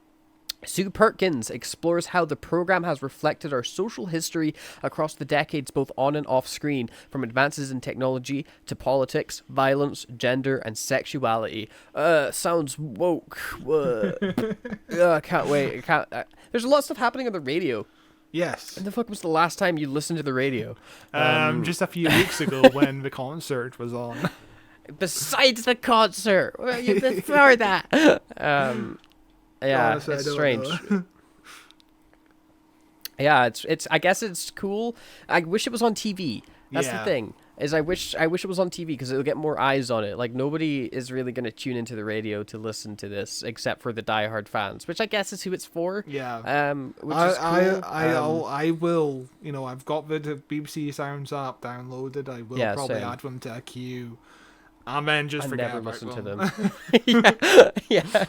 Speaker 1: Sue Perkins explores how the program has reflected our social history across the decades, both on and off screen, from advances in technology to politics, violence, gender, and sexuality. Sounds woke. I can't wait. There's a lot of stuff happening on the radio.
Speaker 2: Yes.
Speaker 1: When the fuck was the last time you listened to the radio?
Speaker 2: Just a few weeks ago when the concert was on.
Speaker 1: Besides the concert, before that. Yeah,
Speaker 2: Honestly, I
Speaker 1: it's
Speaker 2: don't
Speaker 1: strange.
Speaker 2: know.
Speaker 1: Yeah, it's. I guess it's cool. I wish it was on TV. That's the
Speaker 2: Yeah.
Speaker 1: thing. Is I wish it was on TV because it'll get more eyes on it. Like nobody is really gonna tune into the radio to listen to this except for the diehard fans, which I guess is who it's for.
Speaker 2: Yeah.
Speaker 1: Which is cool.
Speaker 2: I will, you know, I've got the BBC Sounds app downloaded. I will probably
Speaker 1: same.
Speaker 2: add them to a queue. And then just
Speaker 1: I
Speaker 2: forget
Speaker 1: never
Speaker 2: about
Speaker 1: listen to
Speaker 2: them.
Speaker 1: them. yeah.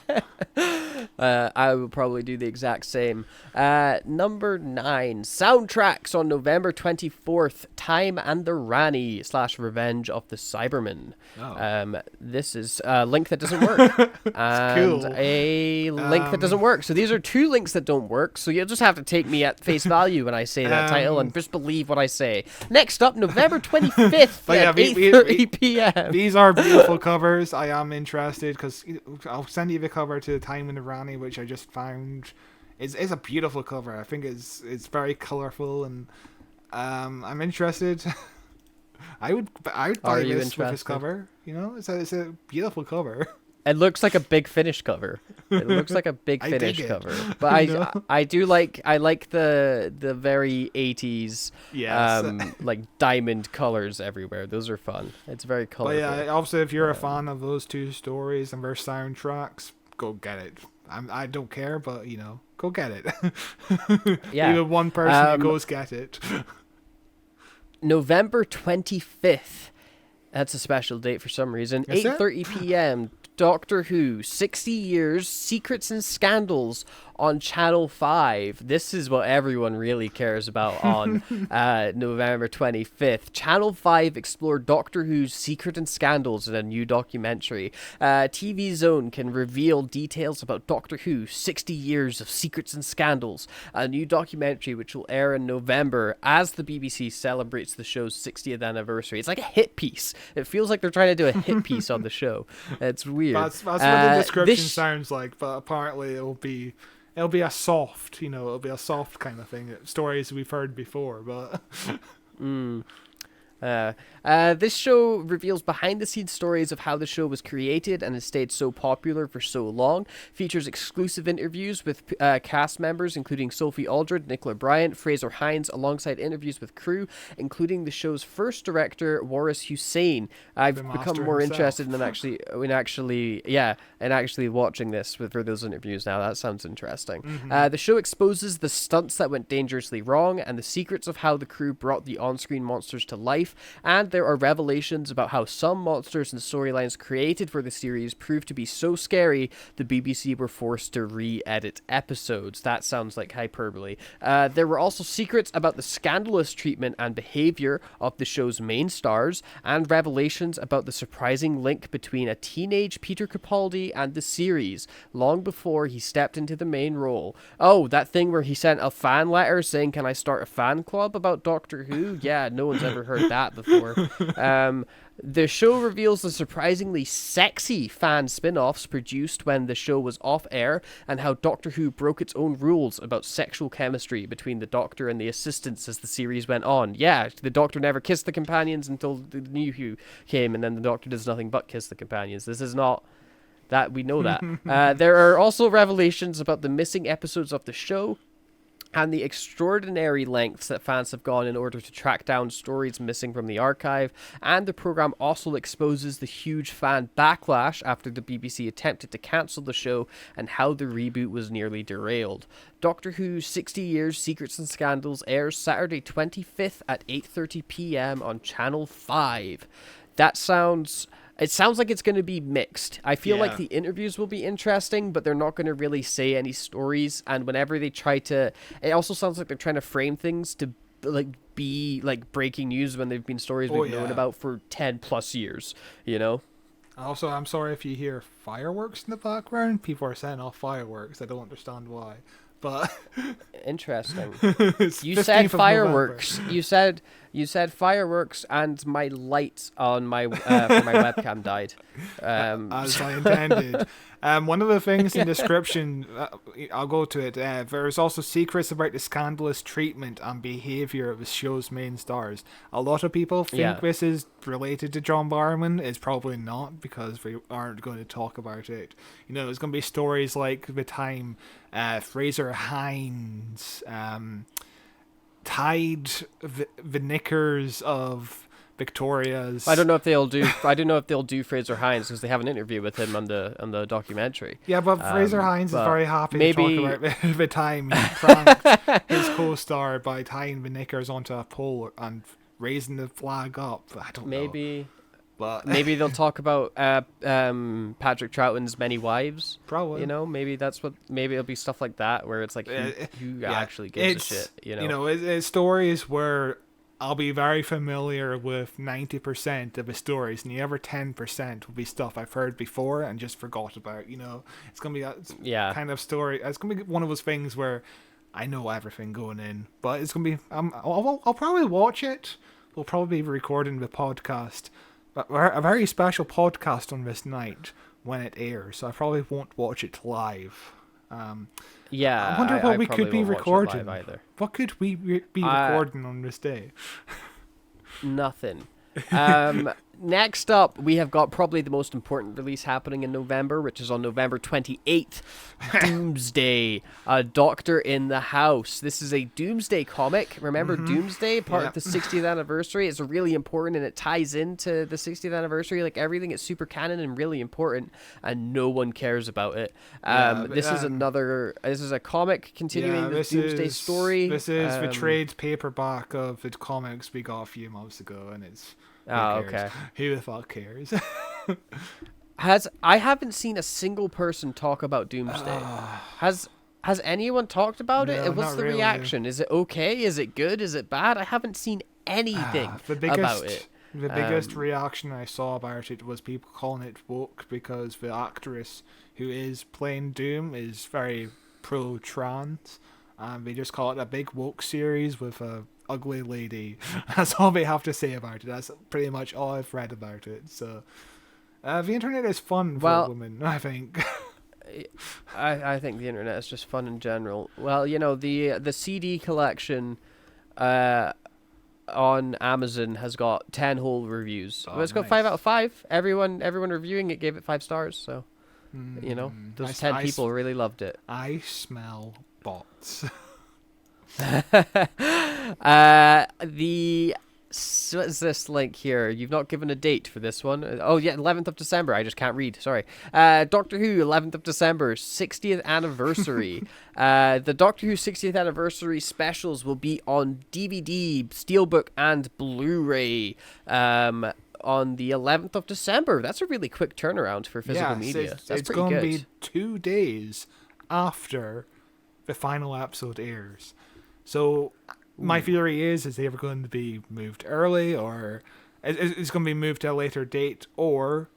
Speaker 1: I will probably do the exact same. Number 9, soundtracks on November 24th. Time and the Rani / Revenge of the Cybermen.
Speaker 2: Oh.
Speaker 1: This is a link that doesn't work. And
Speaker 2: cool.
Speaker 1: a link that doesn't work. So these are 2 links that don't work. So you'll just have to take me at face value when I say that title and just believe what I say. Next up, November 25th at 8:30 p.m.
Speaker 2: These are beautiful covers. I am interested because I'll send you the cover to Time and the Rani, which I just found. It's a beautiful cover. I think it's very colorful, and I'm interested. I would buy this with this cover. You know, it's a beautiful cover.
Speaker 1: It looks like a Big Finish cover. It looks like a Big
Speaker 2: I
Speaker 1: Finish
Speaker 2: dig it.
Speaker 1: cover. But I like the very 80s
Speaker 2: Yes.
Speaker 1: like diamond colors everywhere. Those are fun. It's very
Speaker 2: But
Speaker 1: colorful.
Speaker 2: yeah, also if you're a fan of those 2 stories and their soundtracks, go get it. I don't care, but you know, go get it.
Speaker 1: Yeah.
Speaker 2: Even one person who goes get it.
Speaker 1: November 25th. That's a special date for some reason.
Speaker 2: Is it?
Speaker 1: 8:30 p.m. Doctor Who 60 Years Secrets and Scandals on Channel 5. This is what everyone really cares about on November 25th. Channel 5 explored Doctor Who's secret and scandals in a new documentary. TV Zone can reveal details about Doctor Who 60 Years of Secrets and Scandals, a new documentary which will air in November as the BBC celebrates the show's 60th anniversary. It's like a hit piece. It feels like they're trying to do a hit piece on the show. It's weird.
Speaker 2: That's what the description
Speaker 1: this-
Speaker 2: sounds like, but apparently it'll be a soft, you know, it'll be a soft kind of thing. Stories we've heard before, but
Speaker 1: This show reveals behind-the-scenes stories of how the show was created and has stayed so popular for so long. Features exclusive interviews with cast members, including Sophie Aldred, Nicola Bryant, Fraser Hines, alongside interviews with crew, including the show's first director, Waris Hussein. I've
Speaker 2: The
Speaker 1: become
Speaker 2: master
Speaker 1: more
Speaker 2: himself.
Speaker 1: interested in actually watching this for those interviews now. That sounds interesting. The show exposes the stunts that went dangerously wrong and the secrets of how the crew brought the on-screen monsters to life, and there are revelations about how some monsters and storylines created for the series proved to be so scary the BBC were forced to re-edit episodes. That sounds like hyperbole. There were also secrets about the scandalous treatment and behavior of the show's main stars, and revelations about the surprising link between a teenage Peter Capaldi and the series, long before he stepped into the main role. Oh, that thing where he sent a fan letter saying, "Can I start a fan club about Doctor Who?" Yeah, no one's ever heard that before. The show reveals the surprisingly sexy fan spin-offs produced when the show was off air, and how Doctor Who broke its own rules about sexual chemistry between the Doctor and the assistants as the series went on. Yeah, the Doctor never kissed the companions until the new Who came, and then the Doctor does nothing but kiss the companions. This is not... that we know that. There are also revelations about the missing episodes of the show, and the extraordinary lengths that fans have gone in order to track down stories missing from the archive, and the program also exposes the huge fan backlash after the BBC attempted to cancel the show and how the reboot was nearly derailed. Doctor Who 60 Years Secrets and Scandals airs Saturday 25th at 8:30 p.m. on Channel 5. It sounds like it's going to be mixed. I feel like the interviews will be interesting, but they're not going to really say any stories. And whenever they try to, it also sounds like they're trying to frame things to be like breaking news when they've been stories we've known about for 10 plus years, you know?
Speaker 2: Also, I'm sorry if you hear fireworks in the background. People are setting off fireworks. I don't understand why. But
Speaker 1: interesting. You said fireworks. You said fireworks, and my light on my for my webcam died.
Speaker 2: As I intended. One of the things in the description, I'll go to it. There's also secrets about the scandalous treatment and behavior of the show's main stars. A lot of people think this is related to John Barrowman. It's probably not, because we aren't going to talk about it. You know, there's going to be stories like the time Fraser Hines tied the knickers of Victoria's.
Speaker 1: I don't know if they'll do Fraser Hines, because they have an interview with him on the documentary.
Speaker 2: Yeah, but Fraser Hines is very happy to talk about the time he pranked his co-star by tying the knickers onto a pole and raising the flag up. I don't know. But
Speaker 1: maybe they'll talk about Patrick Troughton's many wives.
Speaker 2: Probably.
Speaker 1: You know, maybe it'll be stuff like that, where it's like, who actually gives a shit, you know?
Speaker 2: You know, it's stories where I'll be very familiar with 90% of the stories, and the other 10% will be stuff I've heard before and just forgot about. You know, it's gonna be a kind of story. It's gonna be one of those things where I know everything going in, but it's gonna be. I'll probably watch it. We'll probably be recording the podcast, but a very special podcast on this night when it airs. So I probably won't watch it live. I wonder what we could be recording. What could we be recording on this day?
Speaker 1: Nothing. Next up, we have got probably the most important release happening in November, which is on November 28th. Doomsday, A Doctor in the House. This is a Doomsday comic. Remember Doomsday, part of the 60th anniversary? It's really important, and it ties into the 60th anniversary. Like, everything is super canon and really important, and no one cares about it. This is a comic continuing the Doomsday story.
Speaker 2: This is the trade paperback of the comics we got a few months ago, and it's...
Speaker 1: okay.
Speaker 2: Who the fuck cares?
Speaker 1: I haven't seen a single person talk about Doomsday. Has anyone talked about it? What's the reaction? Is it okay? Is it good? Is it bad? I haven't seen anything about it.
Speaker 2: The biggest reaction I saw about it was people calling it woke, because the actress who is playing Doom is very pro-trans, and they just call it a big woke series with a ugly lady. That's all they have to say about it. That's pretty much all I've read about it. So the internet is fun for women, I think.
Speaker 1: I think the internet is just fun in general. Well, you know, the CD collection on Amazon has got 10 whole reviews. It's got 5 out of 5. Everyone reviewing it gave it 5 stars. So you know, those 10 people really loved it.
Speaker 2: I smell bots.
Speaker 1: What is this link here? You've not given a date for this one. Oh yeah, 11th of December. I just can't read. Sorry. Doctor Who, 11th of December, 60th anniversary. The Doctor Who 60th anniversary specials will be on DVD, Steelbook, and Blu-ray. On the 11th of December. That's a really quick turnaround for physical media. That's pretty good.
Speaker 2: It's going to be 2 days after the final episode airs. So my theory is they're going to be moved early, or it's going to be moved to a later date, or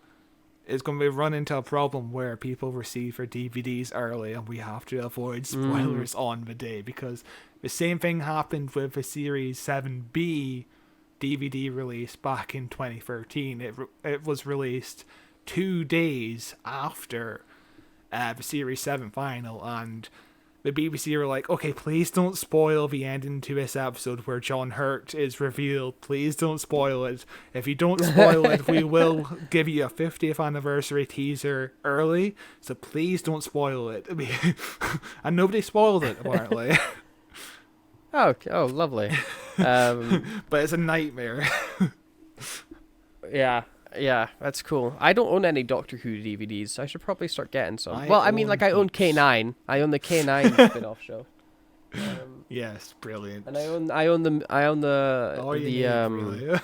Speaker 2: it's going to be run into a problem where people receive their DVDs early and we have to avoid spoilers on the day, because the same thing happened with the Series 7B DVD release back in 2013. It was released 2 days after the Series 7 final, and the BBC were like, okay, please don't spoil the ending to this episode where John Hurt is revealed. Please don't spoil it. If you don't spoil it, we will give you a 50th anniversary teaser early, so please don't spoil it. And nobody spoiled it, apparently.
Speaker 1: Oh, oh, lovely. Um,
Speaker 2: but it's a nightmare.
Speaker 1: yeah, yeah, that's cool. I don't own any Doctor Who DVDs. I should probably start getting some.
Speaker 2: I
Speaker 1: Well, I mean, like
Speaker 2: own
Speaker 1: I own
Speaker 2: heaps.
Speaker 1: K9. I own the K9 spin-off show.
Speaker 2: Yes, brilliant.
Speaker 1: And I own
Speaker 2: All you
Speaker 1: the
Speaker 2: need, really.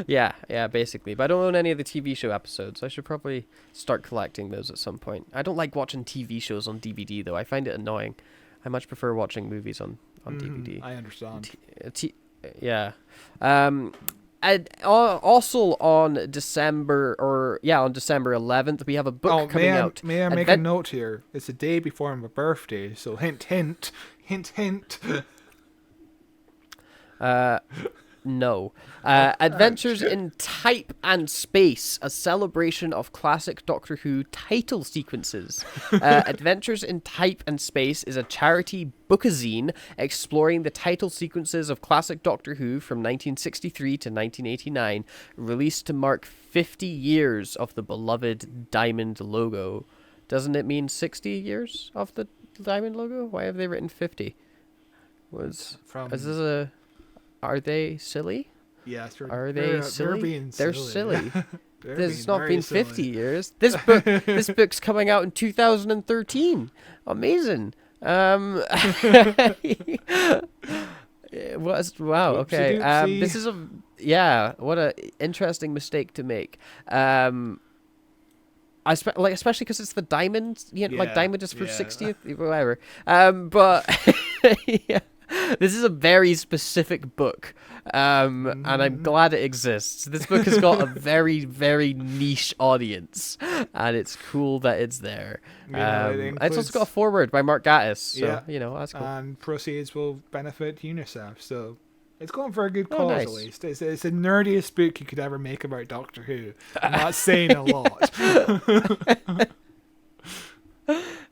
Speaker 1: yeah, yeah, basically. But I don't own any of the TV show episodes. I should probably start collecting those at some point. I don't like watching TV shows on DVD though. I find it annoying. I much prefer watching movies on DVD.
Speaker 2: I understand.
Speaker 1: Yeah. And also on December on December 11th we have a book coming out.
Speaker 2: May I make a note here? It's the day before my birthday, so hint, hint, hint, hint.
Speaker 1: No. Adventures in Type and Space, a celebration of classic Doctor Who title sequences. Adventures in Type and Space is a charity bookazine exploring the title sequences of classic Doctor Who from 1963 to 1989, released to mark 50 years of the beloved Diamond logo. Doesn't it mean 60 years of the Diamond logo? Why have they written 50? Is this a... Are they silly?
Speaker 2: Yes,
Speaker 1: Are they silly? They're silly. It's not been 50
Speaker 2: silly.
Speaker 1: years. This book's coming out in 2013. Amazing. Wow. Okay. This is what a interesting mistake to make. Especially because it's the diamond. Like diamond is for 60th, whatever. But yeah. This is a very specific book, and I'm glad it exists. This book has got a very, very niche audience, and it's cool that it's there. It's also got a foreword by Mark Gatiss, so, that's cool.
Speaker 2: And proceeds will benefit UNICEF, so it's going for a good cause, nice. At least. It's the nerdiest book you could ever make about Doctor Who. I'm not saying a lot.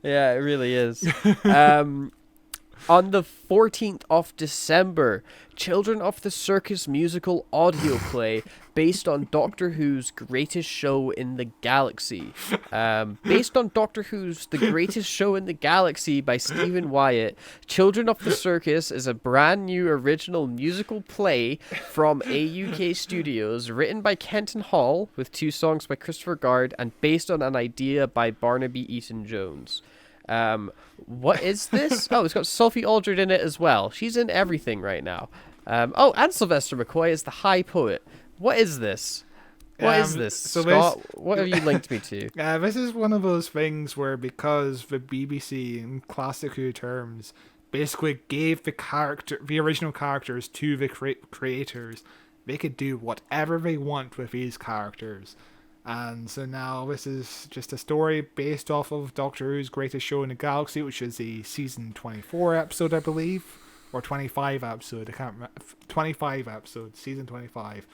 Speaker 1: Yeah, it really is. On the 14th of December, Children of the Circus musical audio play based on Doctor Who's Greatest Show in the Galaxy. Based on Doctor Who's The Greatest Show in the Galaxy by Stephen Wyatt, Children of the Circus is a brand new original musical play from AUK Studios, written by Kenton Hall, with 2 songs by Christopher Guard, and based on an idea by Barnaby Eaton-Jones. What is this? Oh, it's got Sophie Aldred in it as well. She's in everything right now. And Sylvester McCoy is the High Poet. What is this? What is this, Scott? What have you linked me to?
Speaker 2: This is one of those things where, because the BBC, in classic Who terms, basically gave the original characters to the creators, they could do whatever they want with these characters. And so now this is just a story based off of Doctor Who's Greatest Show in the Galaxy, which is the season 24 episode, I believe, or 25 episode. I can't remember. 25 episode, season 25.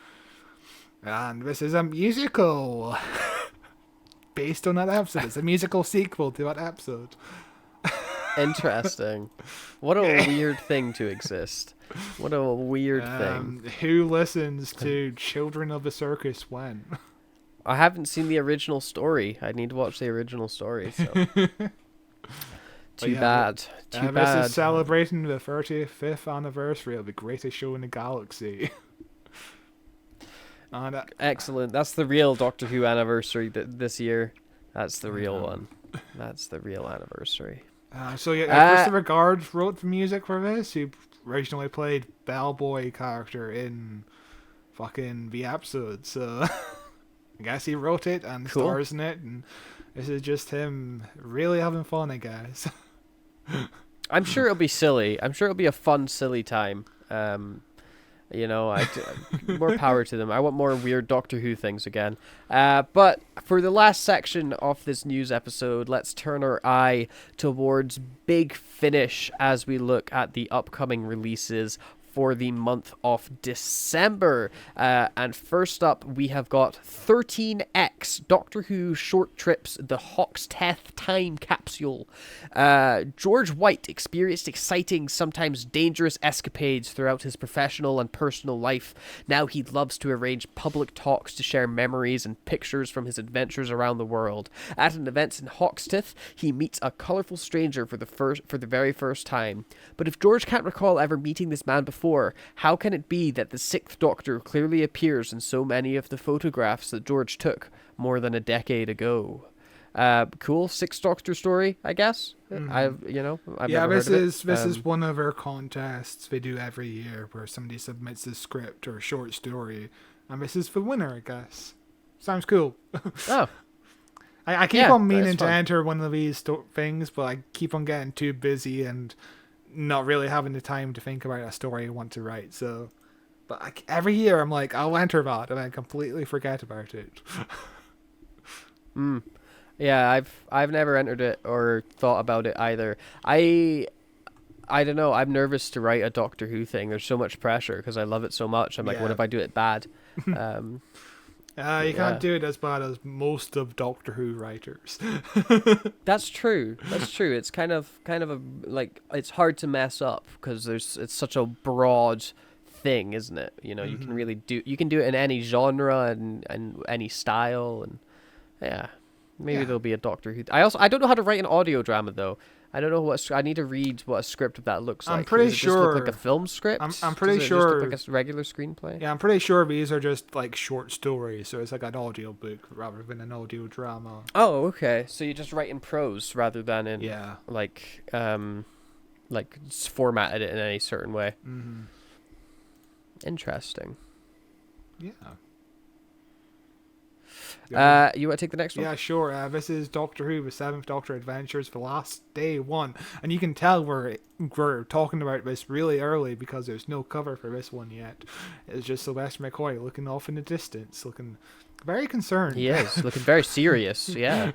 Speaker 2: And this is a musical based on that episode. It's a musical sequel to that episode.
Speaker 1: Interesting. What a weird thing to exist. What a weird thing.
Speaker 2: Who listens to Children of the Circus when?
Speaker 1: I haven't seen the original story. I need to watch the original story. So. Too bad. Too bad.
Speaker 2: This is celebrating the 35th anniversary of the Greatest Show in the Galaxy. And,
Speaker 1: excellent. That's the real Doctor Who anniversary this year. That's the real one. That's the real anniversary.
Speaker 2: Christopher Guard wrote the music for this. He originally played Bellboy character in fucking the episode, so I guess he wrote it and stars in it, and this is just him really having fun, I guess.
Speaker 1: I'm sure it'll be silly. I'm sure it'll be a fun, silly time. More power to them. I want more weird Doctor Who things again. But for the last section of this news episode, let's turn our eye towards Big Finish as we look at the upcoming releases for the month of December. And first up, we have got 13X, Doctor Who Short Trips, The Hoxteth Time Capsule. George White experienced exciting, sometimes dangerous escapades throughout his professional and personal life. Now he loves to arrange public talks to share memories and pictures from his adventures around the world. At an event in Hoxteth, he meets a colorful stranger for the very first time. But if George can't recall ever meeting this man before, how can it be that the Sixth Doctor clearly appears in so many of the photographs that George took more than a decade ago? Cool Sixth Doctor story, I guess. I've never heard of it.
Speaker 2: This is one of our contests they do every year where somebody submits a script or a short story, and this is the winner, I guess. Sounds cool.
Speaker 1: Oh.
Speaker 2: I keep on meaning to enter one of these things, but I keep on getting too busy and not really having the time to think about a story I want to write. So, but every year I'm like, I'll enter that, and I completely forget about it.
Speaker 1: Yeah, I've never entered it or thought about it either. I don't know. I'm nervous to write a Doctor Who thing. There's so much pressure because I love it so much. I'm like, what if I do it bad?
Speaker 2: You can't do it as bad as most of Doctor Who writers.
Speaker 1: That's true. That's true. It's kind of a like it's hard to mess up because it's such a broad thing, isn't it? You can really do it in any genre and any style and maybe there'll be a Doctor Who. I don't know how to write an audio drama though. I don't know I need to read what a script of that looks like.
Speaker 2: I'm pretty
Speaker 1: Does it
Speaker 2: sure.
Speaker 1: Just look like a film script.
Speaker 2: I'm pretty
Speaker 1: Does it
Speaker 2: sure.
Speaker 1: Just look like a regular screenplay.
Speaker 2: Yeah, I'm pretty sure these are just like short stories, so it's like an audio book rather than an audio drama.
Speaker 1: Oh, okay. So you just write in prose rather than in like formatted it in any certain way.
Speaker 2: Mm-hmm.
Speaker 1: Interesting.
Speaker 2: Yeah.
Speaker 1: You want to take the next one?
Speaker 2: Yeah, sure. This is Doctor Who, the Seventh Doctor Adventures, the last day one, and you can tell we're talking about this really early because there's no cover for this one yet. It's just Sylvester McCoy looking off in the distance, looking very concerned.
Speaker 1: He is looking very serious. Yeah.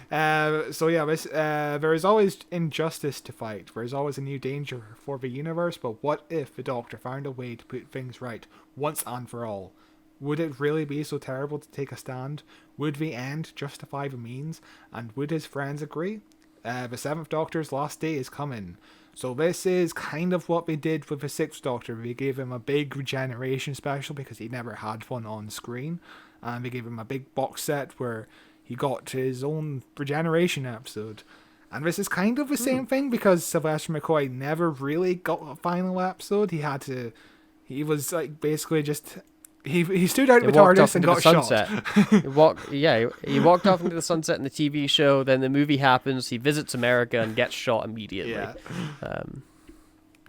Speaker 2: There is always injustice to fight. There is always a new danger for the universe. But what if the Doctor found a way to put things right once and for all? Would it really be so terrible to take a stand? Would the end justify the means? And would his friends agree? The Seventh Doctor's last day is coming. So this is kind of what they did with the Sixth Doctor. They gave him a big regeneration special because he never had one on screen. And they gave him a big box set where he got his own regeneration episode. And this is kind of the same thing because Sylvester McCoy never really got a final episode. He was like basically just... He stood out with TARDIS and got shot.
Speaker 1: He walked off into the sunset in the TV show. Then the movie happens. He visits America and gets shot immediately.
Speaker 2: Yeah.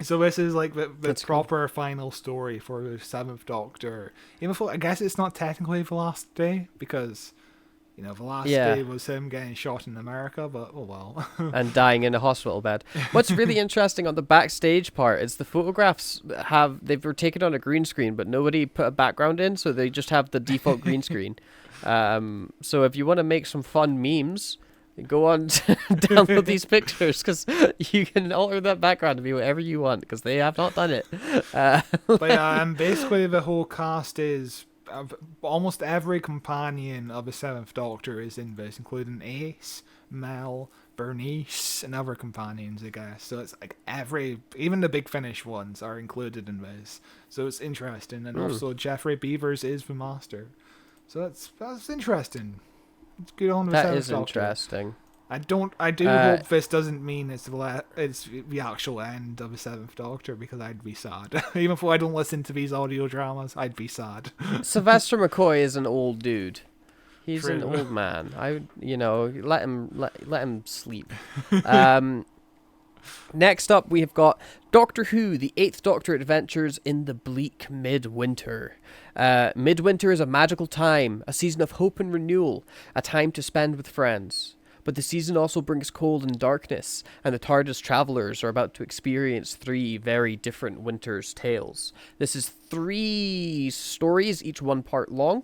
Speaker 2: So this is like the proper final story for the Seventh Doctor. Even though I guess it's not technically the last day because the last day was him getting shot in America, but oh well.
Speaker 1: And dying in a hospital bed. What's really interesting on the backstage part is the photographs they were taken on a green screen, but nobody put a background in, so they just have the default green screen. So if you want to make some fun memes, go on to download these pictures because you can alter that background to be whatever you want because they have not done it.
Speaker 2: But basically the whole cast is... almost every companion of the Seventh Doctor is in this, including Ace, Mel, Bernice, and other companions, I guess. So it's like even the Big Finish ones are included in this. So it's interesting. And also Jeffrey Beavers is the Master. So that's interesting. It's good on the Seventh Doctor.
Speaker 1: That is interesting.
Speaker 2: I do hope this doesn't mean it's the actual end of the Seventh Doctor because I'd be sad. Even if I don't listen to these audio dramas, I'd be sad.
Speaker 1: Sylvester McCoy is an old dude. He's
Speaker 2: True.
Speaker 1: an old man. Let him sleep. Next up, we have got Doctor Who, the Eighth Doctor Adventures in the Bleak Midwinter. Midwinter is a magical time, a season of hope and renewal, a time to spend with friends. But the season also brings cold and darkness, and the TARDIS travellers are about to experience 3 very different winter's tales. This is 3 stories, each one part long.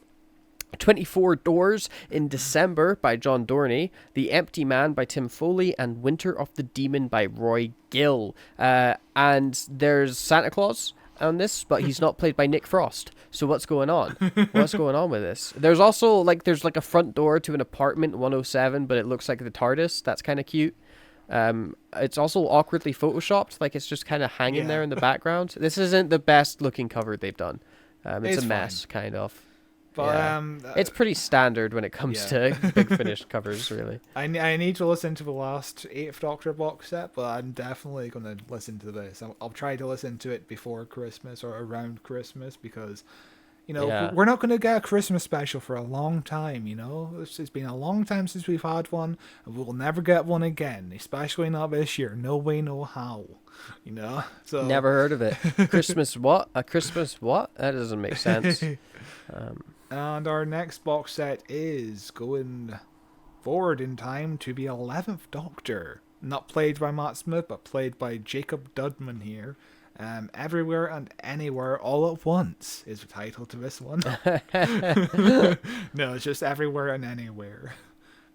Speaker 1: 24 Doors in December by John Dorney, The Empty Man by Tim Foley, and Winter of the Demon by Roy Gill. And there's Santa Claus, on this, but he's not played by Nick Frost. So what's going on? What's going on with this? There's also like a front door to an apartment 107, but it looks like the TARDIS. That's kind of cute. It's also awkwardly photoshopped, like it's just kind of hanging there in the background. This isn't the best looking cover they've done. It's a mess, kind of.
Speaker 2: But
Speaker 1: it's pretty standard when it comes to Big Finish covers, really.
Speaker 2: I need to listen to the last 8th Doctor box set, but I'm definitely going to listen to this. I'll try to listen to it before Christmas or around Christmas, because we're not going to get a Christmas special for a long time. It's been a long time since we've had one, and we'll never get one again, especially not this year. No way, no how. So
Speaker 1: never heard of it. Christmas what? A Christmas what? That doesn't make sense.
Speaker 2: And our next box set is going forward in time to the 11th Doctor. Not played by Matt Smith, but played by Jacob Dudman here. Everywhere and Anywhere All at Once is the title to this one. No, it's just Everywhere and Anywhere.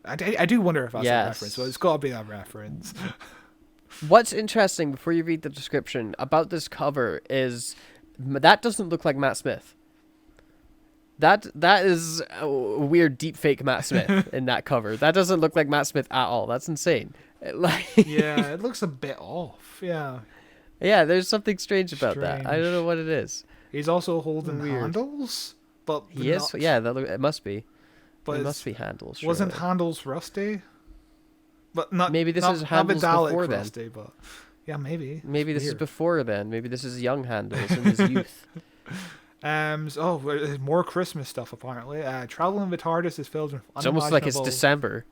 Speaker 2: I do wonder if that's a reference, but it's got to be a reference.
Speaker 1: What's interesting, before you read the description, about this cover is that doesn't look like Matt Smith. That is a weird deepfake Matt Smith in that cover. That doesn't look like Matt Smith at all. That's insane.
Speaker 2: Yeah, it looks a bit off. Yeah.
Speaker 1: Yeah, there's something strange about that. I don't know what it is.
Speaker 2: He's also holding handles, but
Speaker 1: he is. Yeah, it must be. But it must be handles.
Speaker 2: Wasn't handles rusty? But not.
Speaker 1: Maybe this is handles before
Speaker 2: rusty,
Speaker 1: then.
Speaker 2: But yeah, maybe.
Speaker 1: Maybe this is before then. Maybe this is young handles in his youth.
Speaker 2: More Christmas stuff apparently. Traveling with TARDIS is filled with
Speaker 1: it's almost like it's December.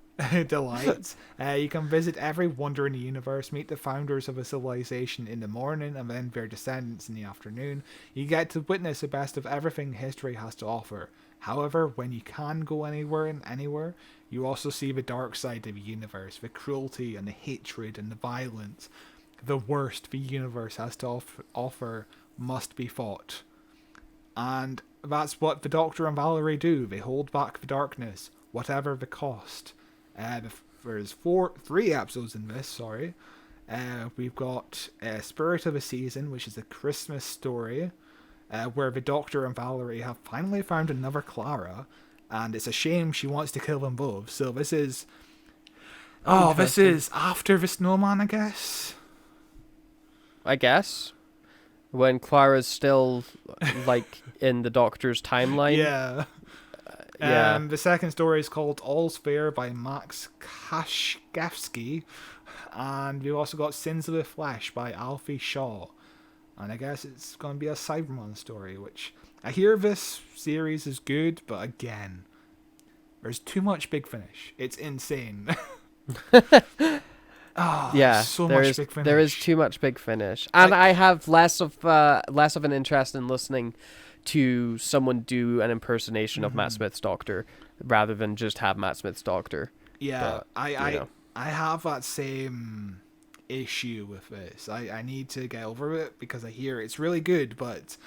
Speaker 2: Delights. You can visit every wonder in the universe, meet the founders of a civilization in the morning, and then their descendants in the afternoon. You get to witness the best of everything history has to offer. However, when you can go anywhere and anywhere, you also see the dark side of the universe, the cruelty and the hatred and the violence. The worst the universe has to offer must be fought. And that's what the Doctor and Valerie do. They hold back the darkness, whatever the cost. There's 3 episodes in this, we've got Spirit of a Season, which is a Christmas story, where the Doctor and Valerie have finally found another Clara, and it's a shame she wants to kill them both. So this is after the snowman, I guess. When Clara's still, like, in the Doctor's timeline. Yeah. The second story is called All's Fair by Max Kashkevsky. And we've also got Sins of the Flesh by Alfie Shaw. And I guess it's going to be a Cyberman story, which I hear this series is good, but again, there's too much Big Finish. It's insane.
Speaker 1: So much Big Finish. There is too much Big Finish, and I have less of an interest in listening to someone do an impersonation of Matt Smith's Doctor rather than just have Matt Smith's Doctor.
Speaker 2: Yeah, but, I have that same issue with this. I need to get over it because I hear it's really good, but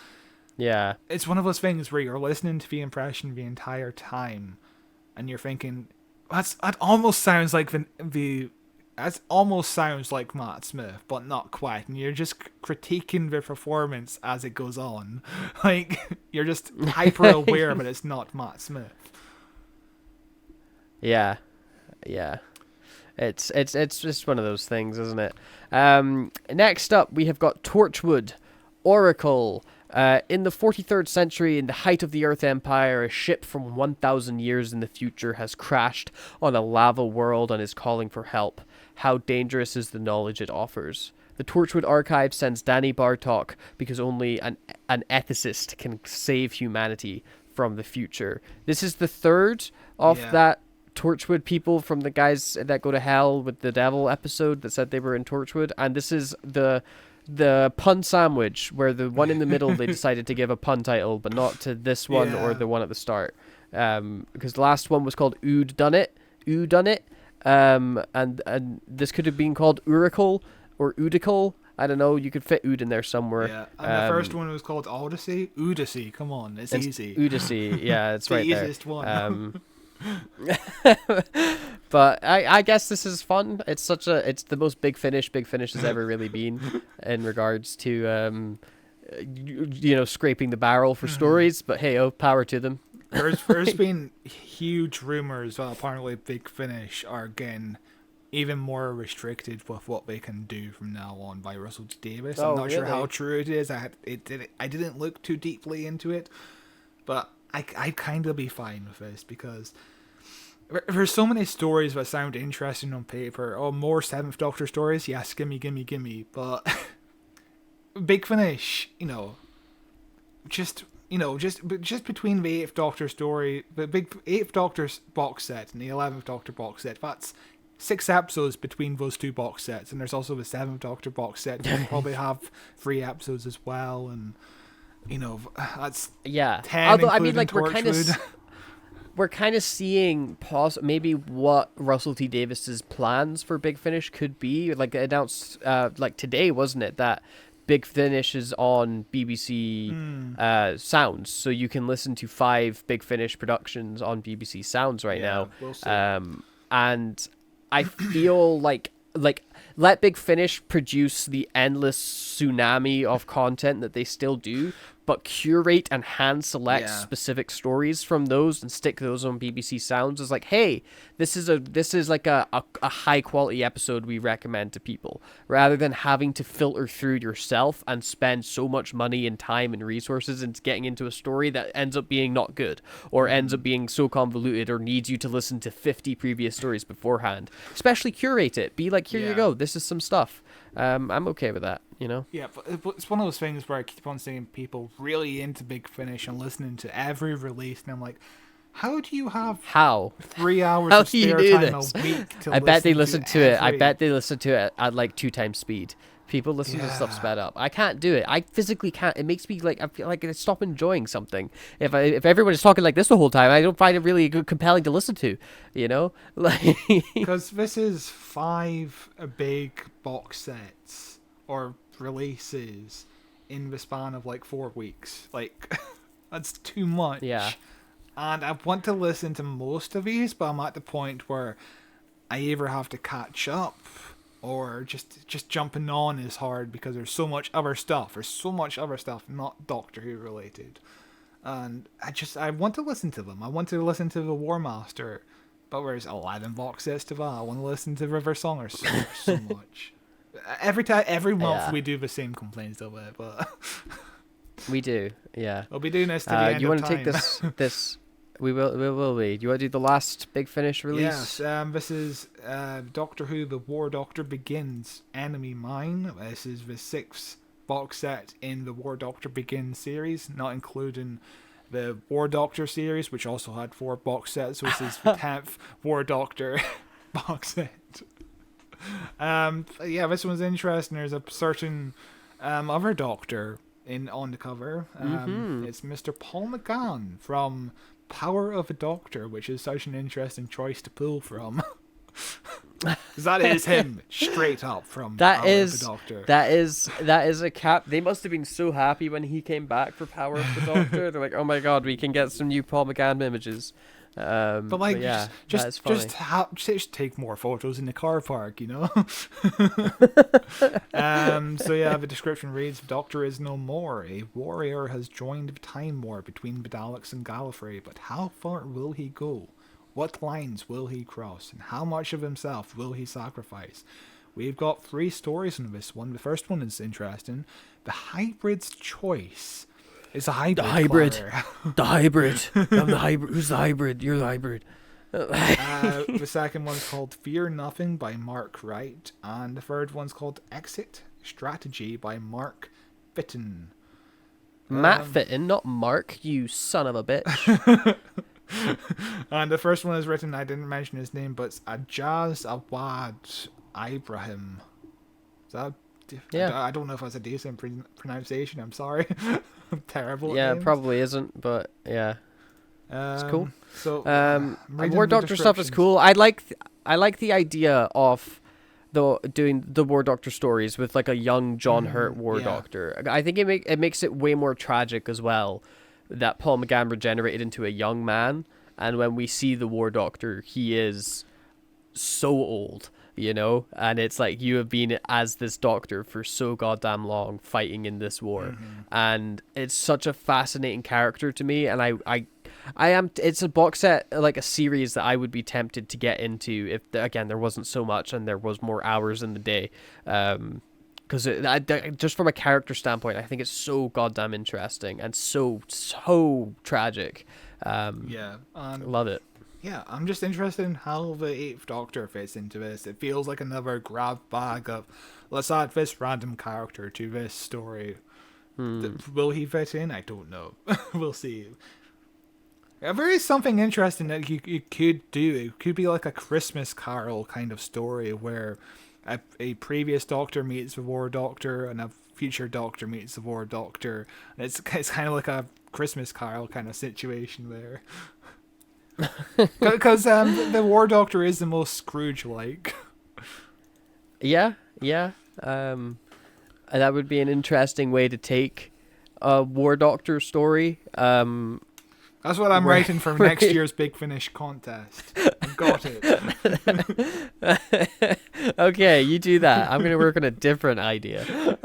Speaker 2: it's one of those things where you're listening to the impression the entire time, and you're thinking that almost sounds like That almost sounds like Matt Smith, but not quite. And you're just critiquing the performance as it goes on. Like, you're just hyper aware, but it's not Matt Smith.
Speaker 1: Yeah. It's just one of those things, isn't it? Next up, we have got Torchwood, Oracle. In the 43rd century, in the height of the Earth Empire, a ship from 1,000 years in the future has crashed on a lava world and is calling for help. How dangerous is the knowledge it offers? The Torchwood Archive sends Danny Bartok because only an ethicist can save humanity from the future. This is the third of that Torchwood people from the guys that go to hell with the devil episode that said they were in Torchwood, and this is the pun sandwich where the one in the middle they decided to give a pun title, but not to this one or the one at the start, because the last one was called Ood Done It, and this could have been called Uracle or Udicle. I don't know. You could fit Ood in there somewhere.
Speaker 2: Yeah, and the first one was called Odyssey. Odyssey, come on, it's easy.
Speaker 1: Odyssey, yeah, it's right there.
Speaker 2: The easiest one.
Speaker 1: But I guess this is fun. It's the most Big Finish has ever really been in regards to scraping the barrel for stories. But hey, oh, power to them.
Speaker 2: There's been huge rumors that apparently Big Finish are getting even more restricted with what they can do from now on by Russell T Davies. I'm not sure how true it is. I didn't look too deeply into it, but I'd kind of be fine with this because there's so many stories that sound interesting on paper. Oh, more Seventh Doctor stories? Yes, gimme. But Big Finish, just between the Eighth Doctor story, the big Eighth Doctor's box set and the 11th Doctor box set, that's 6 episodes between those 2 box sets, and there's also the 7th Doctor box set. We'll probably have 3 episodes as well, and that's 10. Although I mean, like
Speaker 1: we're kind of seeing maybe what Russell T Davis's plans for Big Finish could be. Like announced like today, wasn't it, that Big Finish is on BBC Sounds, so you can listen to 5 Big Finish productions on BBC Sounds now.
Speaker 2: We'll see.
Speaker 1: And I feel like let Big Finish produce the endless tsunami of content that they still do, but curate and hand select specific stories from those and stick those on BBC Sounds is like, hey, this is like a high quality episode we recommend to people, rather than having to filter through yourself and spend so much money and time and resources into getting into a story that ends up being not good or ends up being so convoluted or needs you to listen to 50 previous stories beforehand. Especially curate it. Be like, here you go, this is some stuff. I'm okay with that,
Speaker 2: Yeah, but it's one of those things where I keep on seeing people really into Big Finish and listening to every release, and I'm like, how do you have 3 hours of spare time a week to
Speaker 1: I bet they listen to it. I
Speaker 2: every...
Speaker 1: bet they listen to it at like 2 times speed. People listen to stuff sped up. I can't do it. I physically can't. It makes me like, I feel like I stop enjoying something. If everyone is talking like this the whole time, I don't find it really compelling to listen to, Like,
Speaker 2: because this is 5 big box sets or releases in the span of like 4 weeks. Like, that's too much.
Speaker 1: Yeah.
Speaker 2: And I want to listen to most of these, but I'm at the point where I either have to catch up or just jumping on is hard because there's so much other stuff. There's so much other stuff not Doctor Who related. And I want to listen to them. I want to listen to the War Master, but there's 11 box sets to that. I want to listen to River Song. There's so much. Every month we do the same complaints of it, but
Speaker 1: we do, yeah.
Speaker 2: We'll be doing this to the end
Speaker 1: you
Speaker 2: of
Speaker 1: want to take this? We will be. Do you want to do the last Big Finish release?
Speaker 2: Yes. This is Doctor Who: The War Doctor Begins, Enemy Mine. This is the 6th box set in the War Doctor Begins series, not including the War Doctor series, which also had 4 box sets. So this is the 10th War Doctor box set. This one's interesting. There's a certain other Doctor on the cover. It's Mr. Paul McGann from Power of a Doctor, which is such an interesting choice to pull from. Because that is him straight up from Power of a Doctor.
Speaker 1: That is a cap. They must have been so happy when he came back for Power of the Doctor. They're like, oh my god, we can get some new Paul McGann images. Just
Speaker 2: take more photos in the car park, So the description reads: Doctor is no more. A warrior has joined the Time War between the Daleks and Gallifrey, but how far will he go? What lines will he cross? And how much of himself will he sacrifice? We've got 3 stories in this one. The first one is interesting. The Hybrid's Choice. It's a hybrid.
Speaker 1: The hybrid. I'm the hybrid. Who's the hybrid? You're the hybrid.
Speaker 2: The second one's called Fear Nothing by Mark Wright, and the third one's called Exit Strategy by Mark Fitton.
Speaker 1: Matt Fitton, not Mark, you son of a bitch.
Speaker 2: And the first one is written, I didn't mention his name, but it's Ajaz Awad Ibrahim. Is that... Yeah. I don't know if that's a decent pronunciation. I'm sorry. I'm terrible.
Speaker 1: Yeah,
Speaker 2: it
Speaker 1: probably isn't, but yeah, it's cool.
Speaker 2: So,
Speaker 1: War Doctor stuff is cool. I like the idea of doing the War Doctor stories with like a young John Hurt War Doctor. I think it makes it way more tragic as well that Paul McGann regenerated into a young man, and when we see the War Doctor, he is so old you know, and it's like you have been as this doctor for so goddamn long fighting in this war, and it's such a fascinating character to me, and I am. It's a box set, like a series that I would be tempted to get into if, again, there wasn't so much and there was more hours in the day. Because just from a character standpoint, I think it's so goddamn interesting and so tragic. Love it.
Speaker 2: Yeah, I'm just interested in how the Eighth Doctor fits into this. It feels like another grab bag of, let's add this random character to this story. Will he fit in? I don't know. We'll see. There is something interesting that you could do. It could be like a Christmas Carol kind of story where a previous Doctor meets the War Doctor and a future Doctor meets the War Doctor. And it's kind of like a Christmas Carol kind of situation there. Because the War Doctor is the most Scrooge-like.
Speaker 1: Yeah. That would be an interesting way to take a War Doctor story.
Speaker 2: That's what I'm writing for next year's Big Finish contest. I've got it.
Speaker 1: Okay, you do that. I'm going to work on a different idea.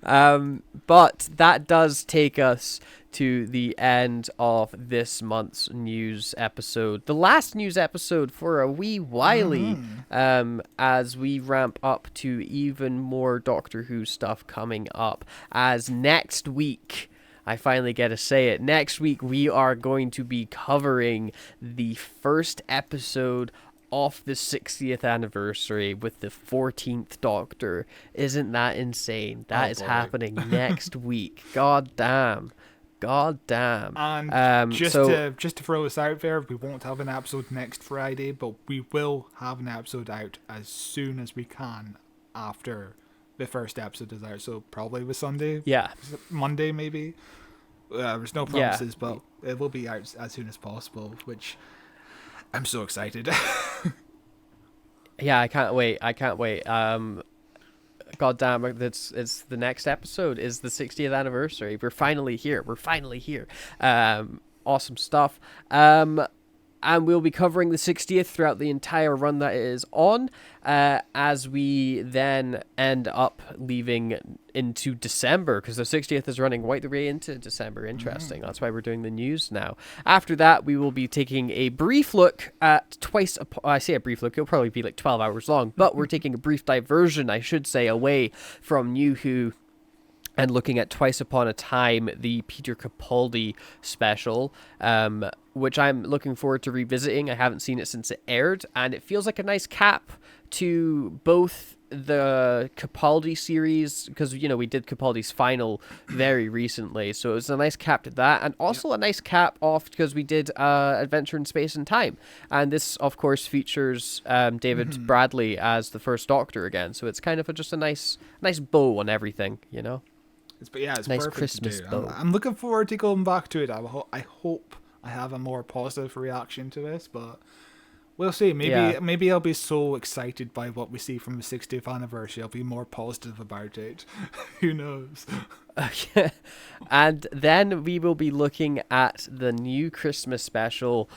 Speaker 1: But that does take us to the end of this month's news episode. The last news episode for a wee whiley, as we ramp up to even more Doctor Who stuff coming up. As next week, I finally get to say it, next week we are going to be covering the first episode of the 60th anniversary with the 14th Doctor. Isn't that insane? That is happening next week. God damn.
Speaker 2: And just to throw this out there, we won't have an episode next Friday, but we will have an episode out as soon as we can after the first episode is out. So probably with Sunday.
Speaker 1: Yeah.
Speaker 2: Monday maybe. There's no promises, but it will be out as soon as possible, which I'm so excited.
Speaker 1: Yeah, I can't wait. God damn, it's the next episode is the 60th anniversary. We're finally here. Awesome stuff. And we'll be covering the 60th throughout the entire run that it is on, as we then end up leaving into December, because the 60th is running right the way into December. Interesting. That's why we're doing the news now. After that, we will be taking a brief look at I say a brief look, it'll probably be like 12 hours long, but we're taking a brief diversion, I should say, away from New Who and looking at Twice Upon a Time, the Peter Capaldi special, which I'm looking forward to revisiting. I haven't seen it since it aired, and it feels like a nice cap to both the Capaldi series, because, you know, we did Capaldi's final very recently, so it was a nice cap to that, and also a nice cap off because we did Adventure in Space and Time, and this, of course, features David Bradley as the First Doctor again, so it's kind of just a nice bow on everything, you know?
Speaker 2: It's
Speaker 1: nice
Speaker 2: perfect
Speaker 1: Christmas
Speaker 2: to do.
Speaker 1: bow.
Speaker 2: I'm looking forward to going back to it. I hope I have a more positive reaction to this, but we'll see. Maybe I'll be so excited by what we see from the 60th anniversary, I'll be more positive about it. Who knows?
Speaker 1: Okay. And then we will be looking at the new Christmas special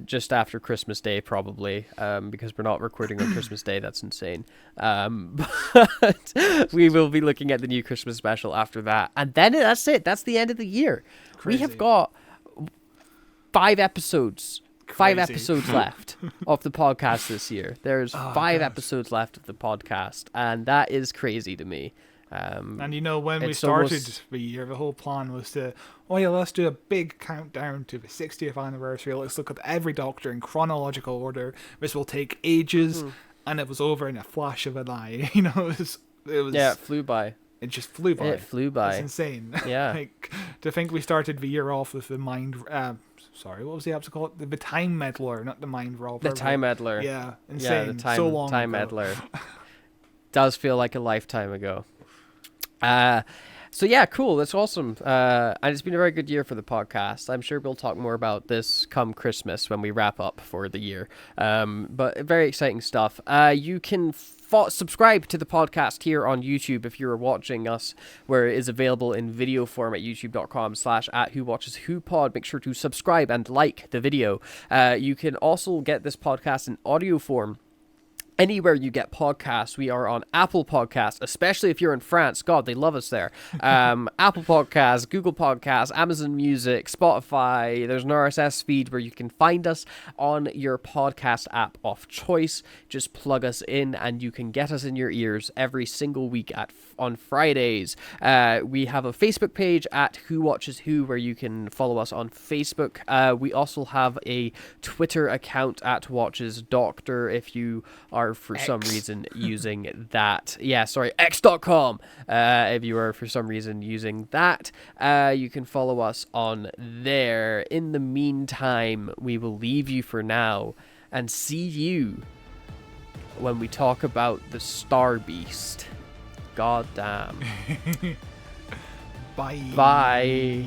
Speaker 1: just after Christmas Day, probably, because we're not recording on Christmas Day. That's insane. But we will be looking at the new Christmas special after that. And then that's it. That's the end of the year.
Speaker 2: Crazy.
Speaker 1: We have got 5 episodes.
Speaker 2: Crazy.
Speaker 1: 5 episodes left of the podcast this year. There's 5 episodes left of the podcast, and that is crazy to me.
Speaker 2: And you know, when we started the year, the whole plan was to, let's do a big countdown to the 60th anniversary. Let's look at every Doctor in chronological order. This will take ages, and it was over in a flash of an eye. You know, it was.
Speaker 1: Yeah, it flew by.
Speaker 2: It just flew by.
Speaker 1: It flew by.
Speaker 2: It's insane.
Speaker 1: Yeah.
Speaker 2: Like, to think we started the year off with the mind. Sorry, what was the episode called? The Time Meddler, not the Mind Robber.
Speaker 1: The Time Meddler.
Speaker 2: Yeah, insane.
Speaker 1: Yeah, the Time,
Speaker 2: so long
Speaker 1: Time
Speaker 2: ago.
Speaker 1: Meddler. Does feel like a lifetime ago. So yeah, cool. That's awesome. And it's been a very good year for the podcast. I'm sure we'll talk more about this come Christmas when we wrap up for the year. But very exciting stuff. You can subscribe to the podcast here on YouTube if you're watching us, where it is available in video form at youtube.com/@WhoWatchesWhoPod. Make sure to subscribe and like the video. You can also get this podcast in audio form anywhere you get podcasts. We are on Apple Podcasts, especially if you're in France. God, they love us there. Apple Podcasts, Google Podcasts, Amazon Music, Spotify. There's an RSS feed where you can find us on your podcast app of choice. Just plug us in and you can get us in your ears every single week on Fridays. We have a Facebook page at Who Watches Who where you can follow us on Facebook. We also have a Twitter account at Watches Doctor if you are for some reason using that. Yeah, sorry, x.com. If you are for some reason using that, you can follow us on there. In the meantime, we will leave you for now and see you when we talk about the Star Beast. God damn.
Speaker 2: Bye.
Speaker 1: Bye.